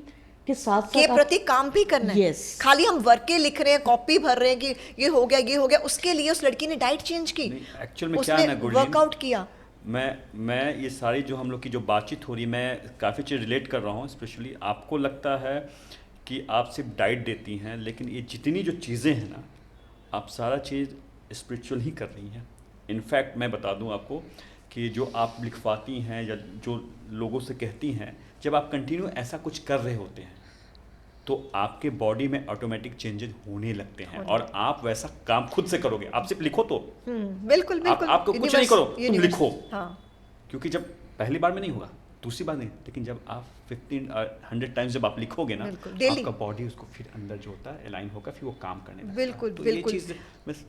B: के साथ
A: के
B: साथ
A: प्रति काम भी करना है।
B: Yes.
A: खाली हम वर्के लिख रहे हैं, कॉपी भर रहे हैं कि ये हो गया, उसके लिए उस लड़की ने डाइट चेंज की,
C: एक्चुअल में क्या है ना
A: उसने
C: गुरलीन,
A: वर्कआउट किया।
C: मैं ये सारी जो हम लोग की जो बातचीत हो रही, मैं काफ़ी चीज़ रिलेट कर रहा हूँ। स्पेशली आपको लगता है कि आप सिर्फ डाइट देती हैं, लेकिन ये जितनी जो चीज़ें हैं ना, आप सारा चीज़ स्पिरिचुअल ही कर रही हैं। इनफैक्ट मैं बता दूं आपको कि जो आप लिखवाती हैं या जो लोगों से कहती हैं, जब आप कंटिन्यू ऐसा कुछ कर रहे होते हैं तो आपके बॉडी में ऑटोमेटिक चेंजेस होने लगते हैं, और आप वैसा काम खुद से करोगे। आप सिर्फ लिखो तो
A: बिल्कुल बिल्कुल।
C: आपको कुछ नहीं करो, तुम
A: Universe,
C: लिखो।
A: हाँ।
C: क्योंकि जब पहली बार में नहीं होगा, दूसरी बार नहीं, लेकिन जब आप 100 टाइम्स जब आप लिखोगे ना,
A: बिल्कुल, daily।
C: आपका बॉडी उसको फिर अंदर जो होता है अलाइन होगा, फिर वो काम करने लगता है।
A: बिल्कुल,
C: तो
A: बिल्कुल।
C: ये चीज़ बस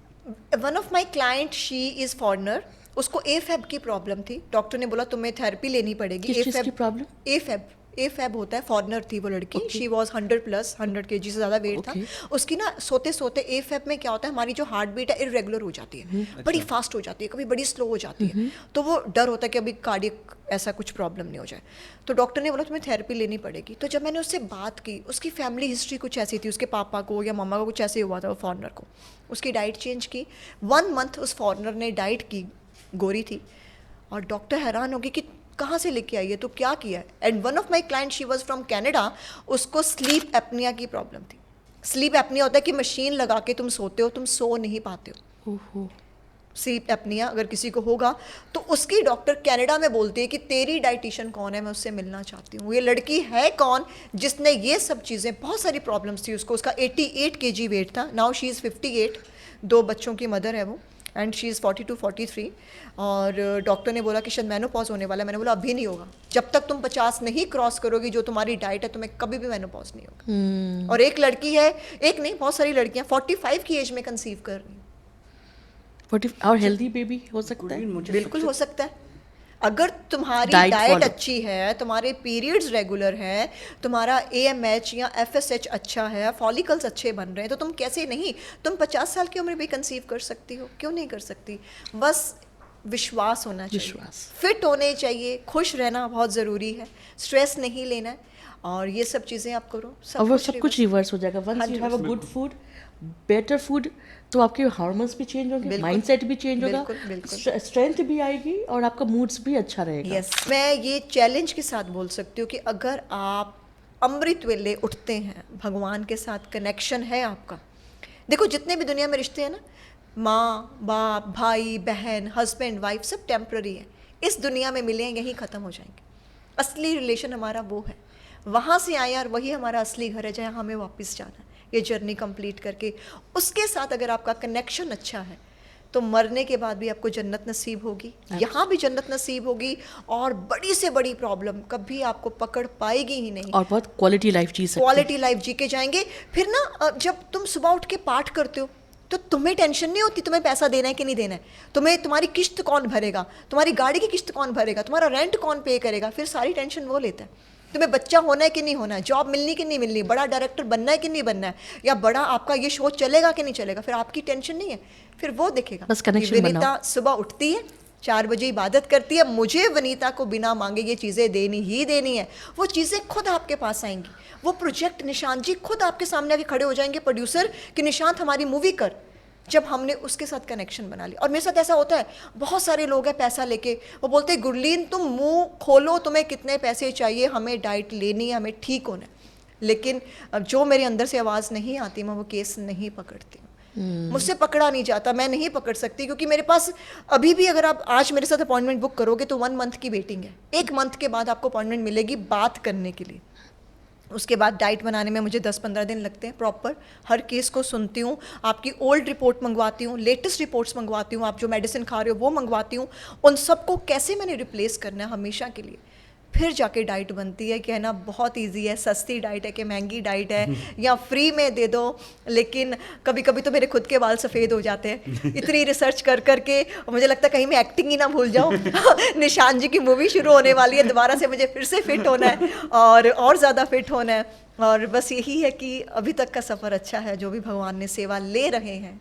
A: one of my client, she is foreigner, उसको एफेब की प्रॉब्लम थी। डॉक्टर ने बोला तुम्हें थेरेपी लेनी पड़ेगी।
B: किस चीज़ की प्रॉब्लम?
A: एफेब होता है, फॉरनर थी वो लड़की। शी वॉज 100 kg से ज़्यादा वेट था उसकी ना। सोते सोते एफेब में क्या होता है, हमारी जो हार्ट बीट है इरेगुलर हो जाती है, बड़ी फास्ट हो जाती है, कभी बड़ी स्लो हो जाती है। तो वो डर होता है कि अभी कार्डियक ऐसा कुछ प्रॉब्लम नहीं हो जाए। तो डॉक्टर ने बोला तुम्हें थेरेपी लेनी पड़ेगी। तो जब मैंने उससे बात की, उसकी फैमिली हिस्ट्री कुछ ऐसी थी, उसके पापा को या मम्मा को कुछ ऐसे हुआ था, वो फॉरनर को। उसकी डाइट चेंज की, 1 मंथ उस फॉरनर ने डाइट की, गोरी थी, और डॉक्टर हैरान हो गई कि कहाँ से लेके आई है, तो क्या किया है। And one of my client, she was from Canada, उसको स्लीप एपनिया की प्रॉब्लम थी। स्लीप एपनिया होता है कि मशीन लगा के तुम सोते हो, तुम सो नहीं पाते हो।
B: ओहो।
A: स्लीप एपनिया अगर किसी को होगा तो उसकी डॉक्टर कनाडा में बोलती है कि तेरी डाइटिशियन कौन है, मैं उससे मिलना चाहती हूँ। ये लड़की है कौन जिसने ये सब चीज़ें, बहुत सारी प्रॉब्लम्स थी उसको। उसका 88 kg वेट था, नाउ शी इज़ 58, 2 बच्चों की मदर है वो, एंड शी इज़ 42-43। और डॉक्टर ने बोला कि शायद मेनोपॉज होने वाला है। मैंने बोला अभी नहीं होगा, जब तक तुम 50 नहीं क्रॉस करोगी, जो तुम्हारी डाइट है, तुम्हें कभी भी मेनोपॉज नहीं होगा। और एक लड़की है, एक नहीं बहुत सारी लड़कियां 45 की एज में कंसीव कर रही हैं।
B: और हेल्दी बेबी हो सकता है?
A: बिल्कुल हो सकता है, अगर तुम्हारी
B: Diet
A: डाइट
B: follow।
A: अच्छी है, तुम्हारे पीरियड्स रेगुलर हैं, तुम्हारा AMH या FSH अच्छा है, फॉलिकल्स अच्छे बन रहे हैं, तो तुम कैसे नहीं, तुम 50 साल की उम्र में कंसीव कर सकती हो, क्यों नहीं कर सकती। बस विश्वास होना चाहिए,
B: विश्वास।
A: फिट होने चाहिए, खुश रहना बहुत ज़रूरी है, स्ट्रेस नहीं लेना है, और ये सब चीज़ें आप करो,
B: और वो सब कुछ रिवर्स हो जाएगा। Once you have a
A: 100%
B: good food, better food, तो आपके हार्मोन्स भी चेंज होंगे,
A: बिल्कुल।
B: माइंडसेट भी चेंज होगा,
A: बिल्कुल, बिल्कुल।
B: स्ट्रेंथ भी आएगी, और आपका मूड्स भी अच्छा रहेगा।
A: यस, मैं ये चैलेंज के साथ बोल सकती हूँ कि अगर आप अमृत वेले उठते हैं, भगवान के साथ कनेक्शन है आपका। देखो जितने भी दुनिया में रिश्ते हैं ना, माँ बाप, भाई बहन, हस्बैंड वाइफ, सब टेम्प्ररी है। इस दुनिया में मिले हैं, यहीं ख़त्म हो जाएंगे। असली रिलेशन हमारा वो है, वहाँ से आए और वही हमारा असली घर है जहाँ हमें वापस जाना है, ये जर्नी कंप्लीट करके। उसके साथ अगर आपका कनेक्शन अच्छा है तो मरने के बाद भी आपको जन्नत नसीब होगी, यहाँ भी जन्नत नसीब होगी, और बड़ी से बड़ी प्रॉब्लम कभी आपको पकड़ पाएगी ही नहीं,
B: और बहुत क्वालिटी लाइफ जी सकते हैं।
A: क्वालिटी लाइफ जी के जाएंगे। फिर ना जब तुम सुबह उठ के पाठ करते हो तो तुम्हें टेंशन नहीं होती तुम्हें पैसा देना है कि नहीं देना है, तुम्हें तुम्हारी किस्त कौन भरेगा, तुम्हारी गाड़ी की किस्त कौन भरेगा, तुम्हारा रेंट कौन पे करेगा, फिर सारी टेंशन वो लेता है। तुम्हें बच्चा होना है कि नहीं होना है, जॉब मिलनी कि नहीं मिलनी, बड़ा डायरेक्टर बनना है कि नहीं बनना है, या बड़ा आपका ये शो चलेगा कि नहीं चलेगा, फिर आपकी टेंशन नहीं है, फिर वो देखेगा।
B: बस connection
A: विनीता
B: बनाओ।
A: सुबह उठती है, 4 बजे इबादत करती है, मुझे वनीता को बिना मांगे ये चीज़ें देनी ही देनी है, वो चीज़ें खुद आपके पास आएंगी। वो प्रोजेक्ट निशांत जी खुद आपके सामने आके खड़े हो जाएंगे, प्रोड्यूसर कि निशांत हमारी मूवी कर, जब हमने उसके साथ कनेक्शन बना लिया। और मेरे साथ ऐसा होता है, बहुत सारे लोग हैं पैसा लेके, वो बोलते हैं गुरलीन तुम मुंह खोलो, तुम्हें कितने पैसे चाहिए, हमें डाइट लेनी है, हमें ठीक होना है, लेकिन जो मेरे अंदर से आवाज़ नहीं आती, मैं वो केस नहीं पकड़ती हूँ। मुझसे पकड़ा नहीं जाता, मैं नहीं पकड़ सकती, क्योंकि मेरे पास अभी भी, अगर आप आज मेरे साथ अपॉइंटमेंट बुक करोगे तो 1 मंथ की वेटिंग है। 1 मंथ के बाद आपको अपॉइंटमेंट मिलेगी बात करने के लिए। उसके बाद डाइट बनाने में मुझे 10-15 दिन लगते हैं, प्रॉपर हर केस को सुनती हूँ, आपकी ओल्ड रिपोर्ट मंगवाती हूँ, लेटेस्ट रिपोर्ट्स मंगवाती हूँ, आप जो मेडिसिन खा रहे हो वो मंगवाती हूँ, उन सबको कैसे मैंने रिप्लेस करना है हमेशा के लिए। फिर जाके डाइट बनती है कि है ना बहुत इजी है, सस्ती डाइट है कि महंगी डाइट है या फ्री में दे दो। लेकिन कभी कभी तो मेरे खुद के बाल सफ़ेद हो जाते हैं इतनी रिसर्च कर करके, मुझे लगता है कहीं मैं एक्टिंग ही ना भूल जाऊँ निशान जी की मूवी शुरू होने वाली है, दोबारा से मुझे फिर से फिट होना है और ज़्यादा फिट होना है। और बस यही है कि अभी तक का सफ़र अच्छा है, जो भी भगवान ने सेवा ले रहे हैं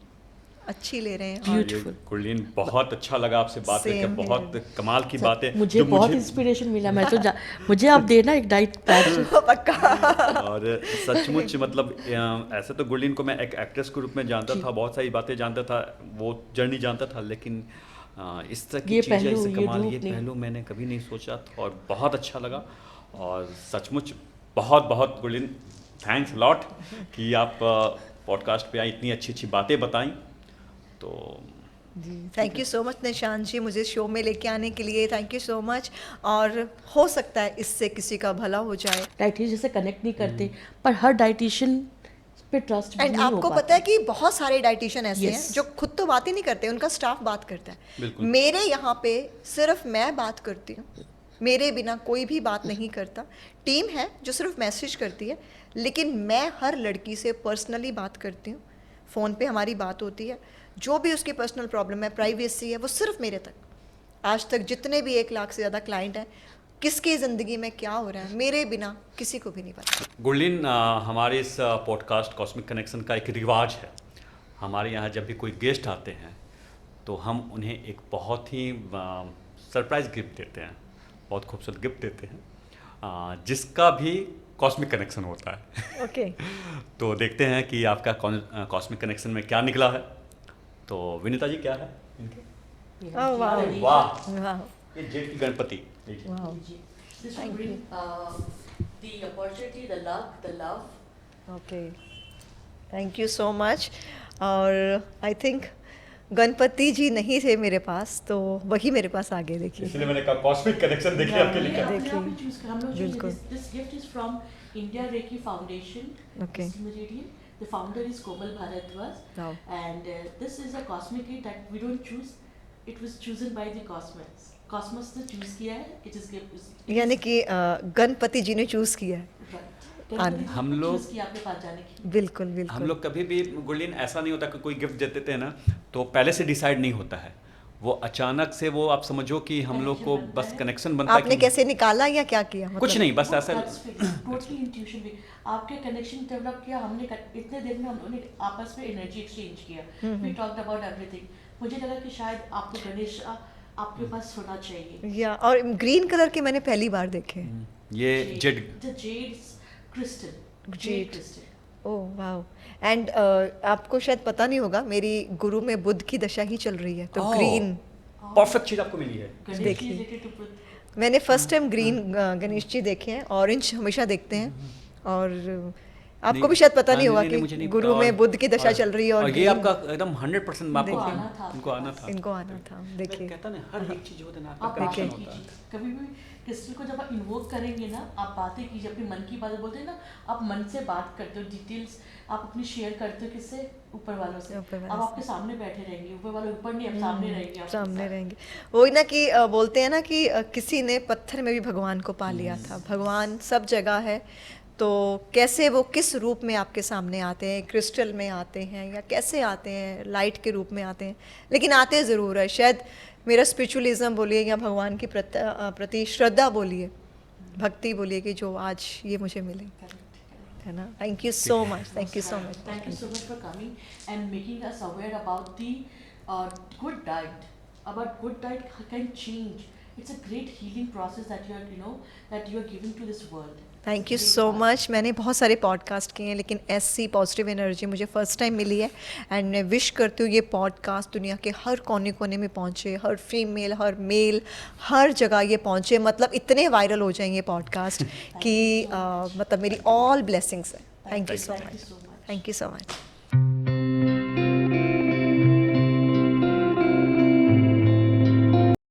A: अच्छी ले रहे हैं।
B: Beautiful.
C: गुरलीन, बहुत अच्छा लगा आपसे बात करके,
A: Same
C: बहुत कमाल की बातें
B: मुझे
C: जो
B: बहुत इंस्पिरेशन मिला। मैं तो मुझे आप देना एक डाइट प्लान।
A: पक्का।
C: और सचमुच मतलब ऐसे तो गुरलीन को मैं एक एक्ट्रेस के रूप में जानता था, बहुत सारी बातें जानता था, वो जर्नी जानता था, लेकिन इस तरह की
B: ये
C: चीज़ें,
B: पहलू,
C: इस
B: ये
C: कमाल,
B: रूप
C: ये
B: नहीं।
C: पहलू मैंने कभी नहीं सोचा था और बहुत अच्छा लगा। और सचमुच बहुत बहुत गुरलीन थैंक्स लॉट कि आप पॉडकास्ट पे आई, इतनी अच्छी अच्छी बातें बताई। तो
A: जी थैंक यू सो मच निशान जी, मुझे शो में लेके आने के लिए थैंक यू सो मच। और हो सकता है इससे किसी का भला हो जाए।
B: डाइटिशियन से कनेक्ट नहीं करते, पर हर डाइटिशियन पे ट्रस्ट
A: एंड
B: नहीं हो
A: आपको
B: पाता।
A: पता है कि बहुत सारे डाइटिशियन ऐसे
B: Yes.
A: हैं जो खुद तो बात ही नहीं करते, उनका स्टाफ बात करता है।
C: बिल्कुल।
A: मेरे यहाँ पे सिर्फ मैं बात करती हूँ, मेरे बिना कोई भी बात नहीं करता। टीम है जो सिर्फ मैसेज करती है, लेकिन मैं हर लड़की से पर्सनली बात करती हूँ, फ़ोन पे हमारी बात होती है, जो भी उसकी पर्सनल प्रॉब्लम है, प्राइवेसी है, वो सिर्फ मेरे तक। आज तक जितने भी 1 लाख से ज़्यादा क्लाइंट हैं, किसकी ज़िंदगी में क्या हो रहा है मेरे बिना किसी को भी नहीं पता।
C: गुरलीन, हमारे इस पॉडकास्ट कॉस्मिक कनेक्शन का एक रिवाज है, हमारे यहाँ जब भी कोई गेस्ट आते हैं तो हम उन्हें एक बहुत ही सरप्राइज गिफ्ट देते हैं, बहुत खूबसूरत गिफ्ट देते हैं, जिसका भी कॉस्मिक कनेक्शन होता है।
A: ओके
C: तो देखते हैं कि आपका कॉस्मिक कनेक्शन में क्या निकला है। तो विनीता जी, क्या है इनके?
A: ओह वाह
C: वाह,
A: वाह
C: ये जेठ की गणपति। देखिए।
A: वाह
B: This will bring the opportunity, the luck, the love.
A: Okay thank you so much. और आई थिंक गणपति जी नहीं थे मेरे पास, तो वही मेरे पास आगे देखिए।
C: इसलिए मैंने कहा कॉस्मिक कनेक्शन देखिए आपके
B: ये
C: लिए।
B: अपने आप ही choose कर, हम लोग
A: बिल्कुल।
B: this gift is from India Reiki Foundation.
A: Okay.
B: This Meridian. The founder is Komal Bharadwaj.
A: Wow.
B: And this is a cosmic gift that we don't choose. It was chosen by the cosmos. Cosmos ने choose किया है. It is gift.
A: यानी कि गणपति जी ने चूज़ किया है।
B: Right.
C: हम लोग-
B: choose किया आपके पास जाने की.
A: बिल्कुल
C: हम
A: बिल्कुल।
C: लोग कभी भी गुरलीन ऐसा नहीं होता कि कोई गिफ्ट देते थे ना तो पहले से डिसाइड नहीं होता है, वो अचानक से, वो आप समझो कि हम लोग को
B: Connection
C: बस
B: बनता है।
C: कनेक्शन बनता है
A: आपने
C: कि
A: कैसे निकाला या क्या किया?
C: कुछ नहीं, बस ऐसा।
B: टोटली इंट्यूशन भी आपके कनेक्शन डेवलप किया हमने। इतने देर में हमने आपस में एनर्जी एक्सचेंज किया, वी टॉक्ड अबाउट एवरीथिंग। मुझे लगा कि शायद आपको गणेश आपके पास होना चाहिए।
A: या और ग्रीन कलर के मैंने पहली बार देखे।
C: ये Z
B: the Z crystal,
A: Jade.
B: Z crystal.
A: Oh wow. And आपको शायद पता नहीं होगा, मेरी गुरु में बुध की दशा ही चल रही है, तो
C: Oh.
A: ग्रीन
C: परफेक्ट चीज आपको मिली है।
B: गणेश
A: देखिए।
B: रिलेटेड टू
A: मैंने first time green Ganesh ji देखे हैं, ऑरेंज हमेशा देखते हैं। और आपको
C: नहीं,
A: भी शायद पता
C: हाँ,
A: नहीं होगा
C: मुझे
A: कि
C: नहीं
A: गुरु
C: पता।
A: में बुध की दशा चल रही है और
C: ये
A: green
C: आपका एकदम 100% आपको
A: देखिए।
B: आना था
C: इनको आना था।
A: इनको आना था। देखिए
C: कहता ना हर एक चीज होता है ना, आपका
B: आप
C: कनेक्शन
B: बातें
C: होता है।
B: कीजिए, कभी भी क्रिस्टल को जब आप इन्वोक करेंगे ना, आप बातें कीजिए, अपनी मन की बातें बोलते हैं ना, आप मन से बात करते हो, डिटेल्स आप अपनी शेयर करते हो किससे? ऊपर वालों से।
A: ऊपर वालों
B: अब
A: से।
B: आपके सामने बैठे रहेंगे, ऊपर वाले ऊपर नहीं, अब सामने रहेंगे आपके
A: सामने
B: साथ।
A: रहेंगे। वही ना कि बोलते हैं ना कि किसी ने पत्थर में भी भगवान को पा लिया था। भगवान सब जगह है, तो कैसे वो किस रूप में आपके सामने आते हैं, क्रिस्टल में आते हैं या कैसे आते हैं, लाइट के रूप में आते हैं, लेकिन आते ज़रूर है। शायद मेरा स्पिरिचुअलिज्म बोलिए या भगवान की प्रति श्रद्धा बोलिए, भक्ति बोलिए, कि जो आज ये मुझे मिले, है ना। Thank you so much, thank you so much.
B: Thank you so much for coming and making us aware about the good diet. About good diet can change. It's a great healing process that you are giving to this world.
A: Thank you so much. मैंने बहुत सारे पॉडकास्ट किए हैं, लेकिन ऐसी पॉजिटिव एनर्जी मुझे फ़र्स्ट टाइम मिली है। एंड मैं विश करती हूँ ये पॉडकास्ट दुनिया के हर कोने कोने में पहुँचे, हर फीमेल, हर मेल, हर जगह ये पहुँचे। मतलब इतने वायरल हो जाएंगे ये पॉडकास्ट कि मतलब मेरी ऑल ब्लेसिंग्स है। Thank you so
B: Thank you
A: much,
B: so much.
A: Thank you so much.